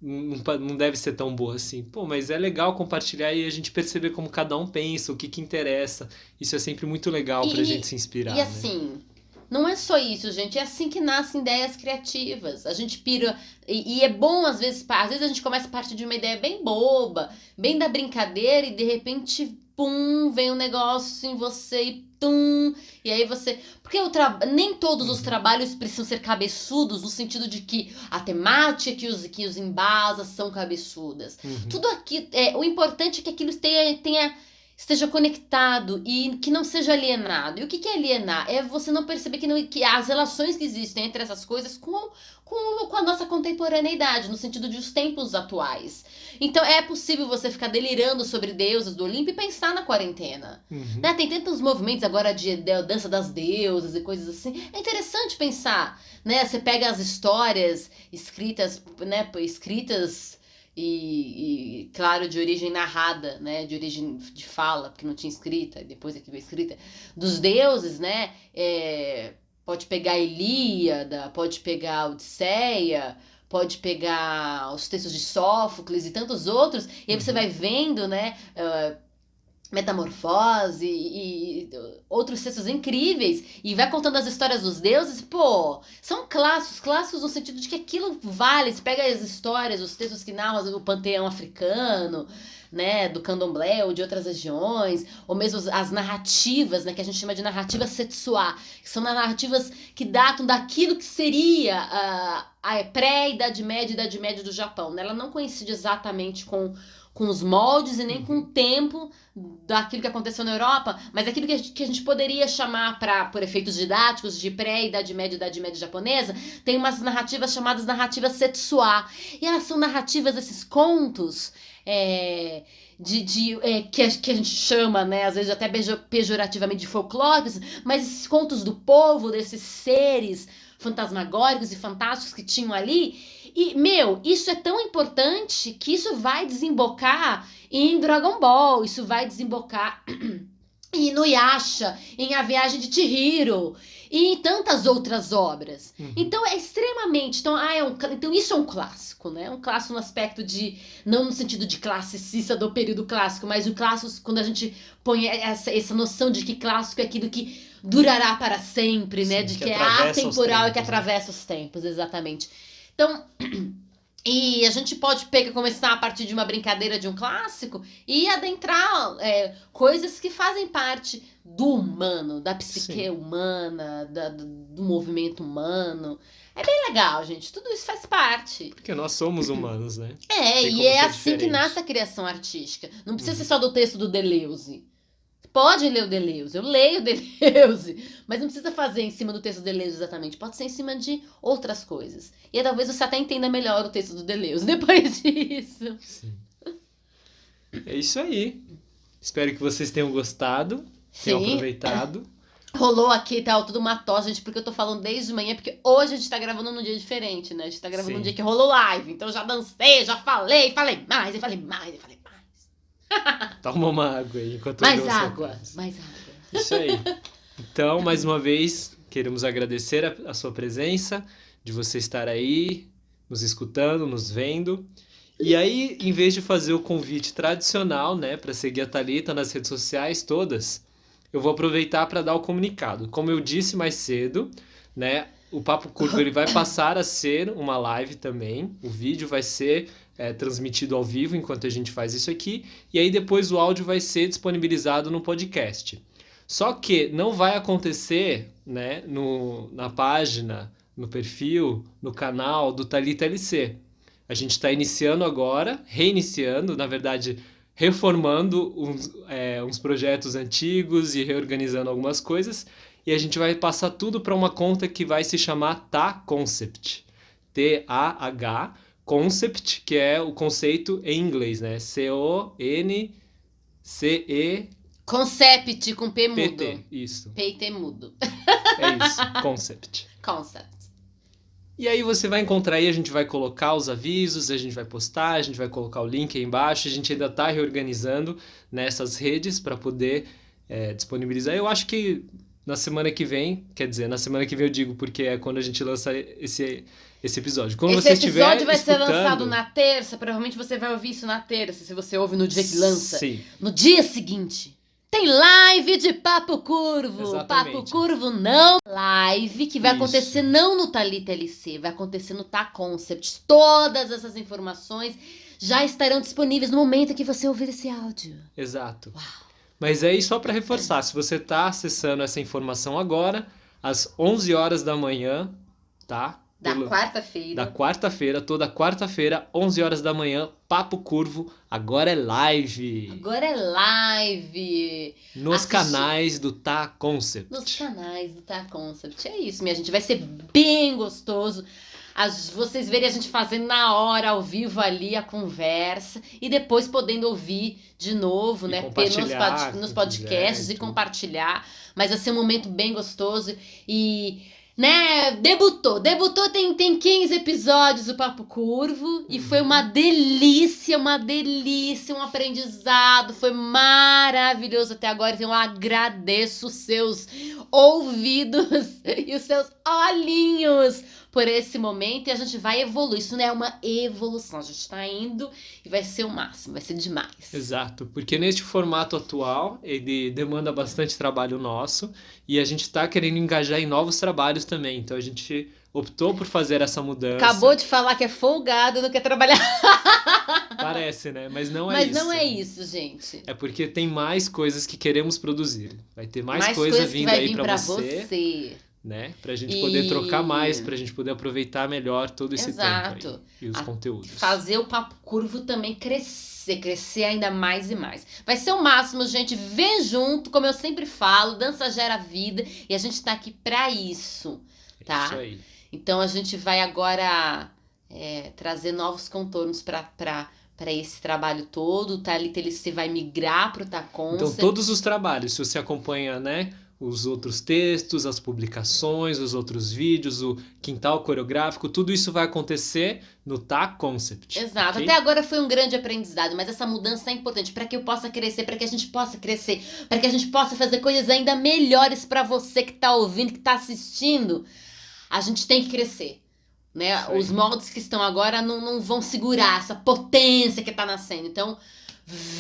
não deve ser tão boa assim. Pô, mas é legal compartilhar e a gente perceber como cada um pensa, o que interessa. Isso é sempre muito legal pra gente se inspirar. E assim, não é só isso, gente. É assim que nascem ideias criativas. A gente pira. E é bom, às vezes a gente começa a partir de uma ideia bem boba, bem da brincadeira, e de repente, pum, vem um negócio em você e tum. E aí você. Porque nem todos os trabalhos precisam ser cabeçudos, no sentido de que a temática que os embasa são cabeçudas. Tudo aqui. O importante é que aquilo esteja conectado e que não seja alienado. E o que é alienar? É você não perceber que as relações que existem entre essas coisas com a nossa contemporaneidade, no sentido de os tempos atuais. Então é possível você ficar delirando sobre deuses do Olimpo e pensar na quarentena. Né? Tem tantos movimentos agora de dança das deusas e coisas assim. É interessante pensar. Né? Você pega as histórias escritas, né? E claro, de origem narrada, né, de origem de fala, porque não tinha escrita, e depois é que veio escrita, dos deuses, né, pode pegar a Ilíada, pode pegar a Odisseia, pode pegar os textos de Sófocles e tantos outros, e aí você vai vendo, né, Metamorfose e outros textos incríveis, e vai contando as histórias dos deuses, pô, são clássicos no sentido de que aquilo vale. Você pega as histórias, os textos que narram o panteão africano, né, do candomblé ou de outras regiões, ou mesmo as narrativas, né, que a gente chama de narrativas setsuá, que são narrativas que datam daquilo que seria a pré-Idade Média e Idade Média do Japão, né? Ela não coincide exatamente com os moldes e nem com o tempo daquilo que aconteceu na Europa, mas aquilo que a gente poderia chamar, por efeitos didáticos, de pré-Idade Média e Idade Média japonesa, tem umas narrativas chamadas narrativas setsuá. E elas são narrativas, esses contos, que a gente chama, né, às vezes até pejorativamente de folclóricos, mas esses contos do povo, desses seres fantasmagóricos e fantásticos que tinham ali. E, isso é tão importante que isso vai desembocar em Dragon Ball, isso vai desembocar em Inuyasha, em A Viagem de Chihiro e em tantas outras obras. Então é extremamente... Então isso é um clássico, né? Um clássico no aspecto de... Não no sentido de classicista do período clássico, mas o clássico quando a gente põe essa noção de que clássico é aquilo que durará para sempre, né? De que é atemporal e que atravessa os tempos, exatamente. Então, e a gente pode começar a partir de uma brincadeira de um clássico e adentrar coisas que fazem parte do humano, da psique humana, do movimento humano. É bem legal, gente. Tudo isso faz parte. Porque nós somos humanos, né? E é assim que nasce a criação artística. Não precisa ser só do texto do Deleuze. pode ler o Deleuze, eu leio o Deleuze, mas não precisa fazer em cima do texto do Deleuze exatamente, pode ser em cima de outras coisas. E aí, talvez você até entenda melhor o texto do Deleuze depois disso. Sim. É isso aí. Espero que vocês tenham gostado, tenham Sim. aproveitado. Rolou aqui, tá, tudo uma tosse, gente, porque eu tô falando desde de manhã, porque hoje a gente tá gravando num dia diferente, né? A gente tá gravando Sim. num dia que rolou live, então eu já dancei, já falei mais, e falei mais, e falei mais. Toma uma água aí enquanto eu Mais dou o seu água, caso. mais água. Isso aí. Então, mais uma vez, queremos agradecer a sua presença, de você estar aí, nos escutando, nos vendo. E aí, em vez de fazer o convite tradicional, né, para seguir a Thalita nas redes sociais todas, eu vou aproveitar para dar o comunicado. Como eu disse mais cedo, né, o Papo Curvo ele vai passar a ser uma live também. O vídeo vai ser transmitido ao vivo enquanto a gente faz isso aqui. E aí depois o áudio vai ser disponibilizado no podcast. Só que não vai acontecer, né, na página, no perfil, no canal do Thalita LC. A gente está iniciando agora, reiniciando, na verdade, reformando uns projetos antigos e reorganizando algumas coisas. E a gente vai passar tudo para uma conta que vai se chamar TAH Concept. T-A-H Concept, que é o conceito em inglês, né? C-O-N-C-E... Concept com P mudo. PT, isso. P e T mudo. É isso, Concept. Concept. E aí você vai encontrar aí, a gente vai colocar os avisos, a gente vai postar, a gente vai colocar o link aí embaixo, a gente ainda está reorganizando nessas redes para poder disponibilizar. Eu acho que na semana que vem, quer dizer, na semana que vem eu digo porque é quando a gente lança esse episódio. Quando Esse você estiver episódio vai ser escutando... lançado na terça, provavelmente você vai ouvir isso na terça, se você ouve no dia que lança. Sim. No dia seguinte, tem live de Papo Curvo. Exatamente. Papo Curvo não. Live que vai Isso. acontecer não no Thalita LC, vai acontecer no TAH Concept. Todas essas informações já estarão disponíveis no momento que você ouvir esse áudio. Exato. Uau. Mas aí só para reforçar, se você está acessando essa informação agora, às 11 horas da manhã, tá? Da quarta-feira. Da quarta-feira, toda quarta-feira, 11 horas da manhã, Papo Curvo, agora é live. Agora é live. Nos canais do TAH Concept. Nos canais do TAH Concept. É isso, minha gente. Vai ser bem gostoso. Vocês verem a gente fazendo na hora, ao vivo ali, a conversa. E depois podendo ouvir de novo, E né? compartilhar Nos quem podcasts quiser, e tudo. compartilhar. Mas vai ser um momento bem gostoso. E... né, debutou tem 15 episódios o Papo Curvo e foi uma delícia, um aprendizado, foi maravilhoso até agora, então eu agradeço os seus ouvidos e os seus olhinhos por esse momento e a gente vai evoluir, isso não é uma evolução, a gente tá indo e vai ser o máximo, vai ser demais. Exato, porque neste formato atual, ele demanda bastante trabalho nosso e a gente está querendo engajar em novos trabalhos também, então a gente optou por fazer essa mudança. Acabou de falar que é folgado, não quer trabalhar. Parece, né? Mas não é Mas isso. não é isso, gente. É porque tem mais coisas que queremos produzir. Vai ter mais coisa coisas que vindo vai aí vir pra pra você, né? Pra gente E- poder trocar mais, pra gente poder aproveitar melhor todo esse Exato. tempo aí, e os conteúdos. Fazer o Papo Curvo também crescer ainda mais e mais. Vai ser o máximo, gente. Vem junto, como eu sempre falo, dança gera vida e a gente tá aqui pra isso, tá? Isso aí. Então a gente vai agora trazer novos contornos pra esse trabalho todo. O Thalita LC vai migrar pro TAH Concept. Então, todos os trabalhos, se você acompanha, né, os outros textos, as publicações, os outros vídeos, o quintal coreográfico, tudo isso vai acontecer no TAH Concept. Exato, ok? até agora foi um grande aprendizado, mas essa mudança é importante para que eu possa crescer, para que a gente possa crescer, para que a gente possa fazer coisas ainda melhores para você que tá ouvindo, que tá assistindo. A gente tem que crescer, né? Isso aí. Os moldes que estão agora não vão segurar essa potência que tá nascendo. Então,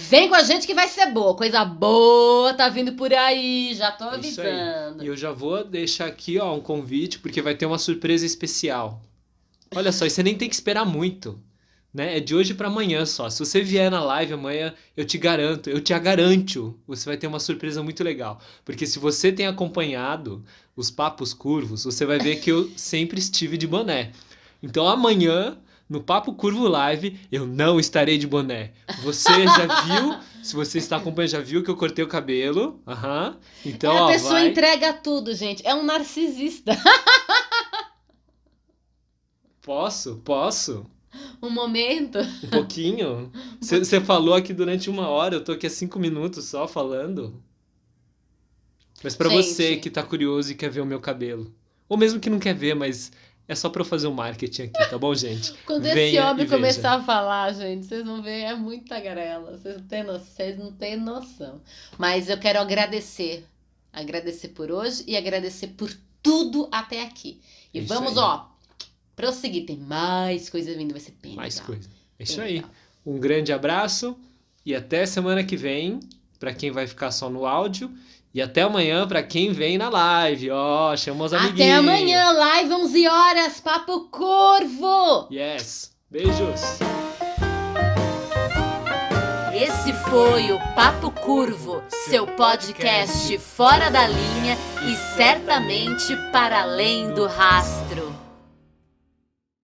vem com a gente que vai ser boa. Coisa boa tá vindo por aí, já tô Isso aí. avisando. E eu já vou deixar aqui, ó, um convite, porque vai ter uma surpresa especial. Olha só, e você nem tem que esperar muito, né? É de hoje para amanhã só. Se você vier na live amanhã, eu te garanto, você vai ter uma surpresa muito legal. Porque se você tem acompanhado os Papos Curvos, você vai ver que eu sempre estive de boné. Então amanhã no Papo Curvo Live eu não estarei de boné. Você já viu? Se você está acompanhando, já viu que eu cortei o cabelo. Aham. Então, A ó, pessoa vai. entrega tudo, gente. É um narcisista. Posso? Um momento. Um pouquinho? Você falou aqui durante 1 hora, eu tô aqui há 5 minutos só falando. Mas pra você Gente, que tá curioso e quer ver o meu cabelo. Ou mesmo que não quer ver, mas é só pra eu fazer o marketing aqui, tá bom, gente? quando esse Venha homem e veja. começar a falar, gente, vocês vão ver, é muito tagarela. Vocês não têm noção. Mas eu quero agradecer. Agradecer por hoje e agradecer por tudo até aqui. E É isso vamos, aí. ó, prosseguir. Tem mais coisa vindo, vai ser bem Mais legal. coisa. É isso Bem aí. legal. Um grande abraço e até semana que vem, pra quem vai ficar só no áudio. E até amanhã pra quem vem na live. Ó, chama os amiguinhos. Até amanhã, live 11 horas, Papo Corvo! Yes. Beijos. Esse foi o Papo Curvo, seu podcast fora da linha e certamente para além do rastro.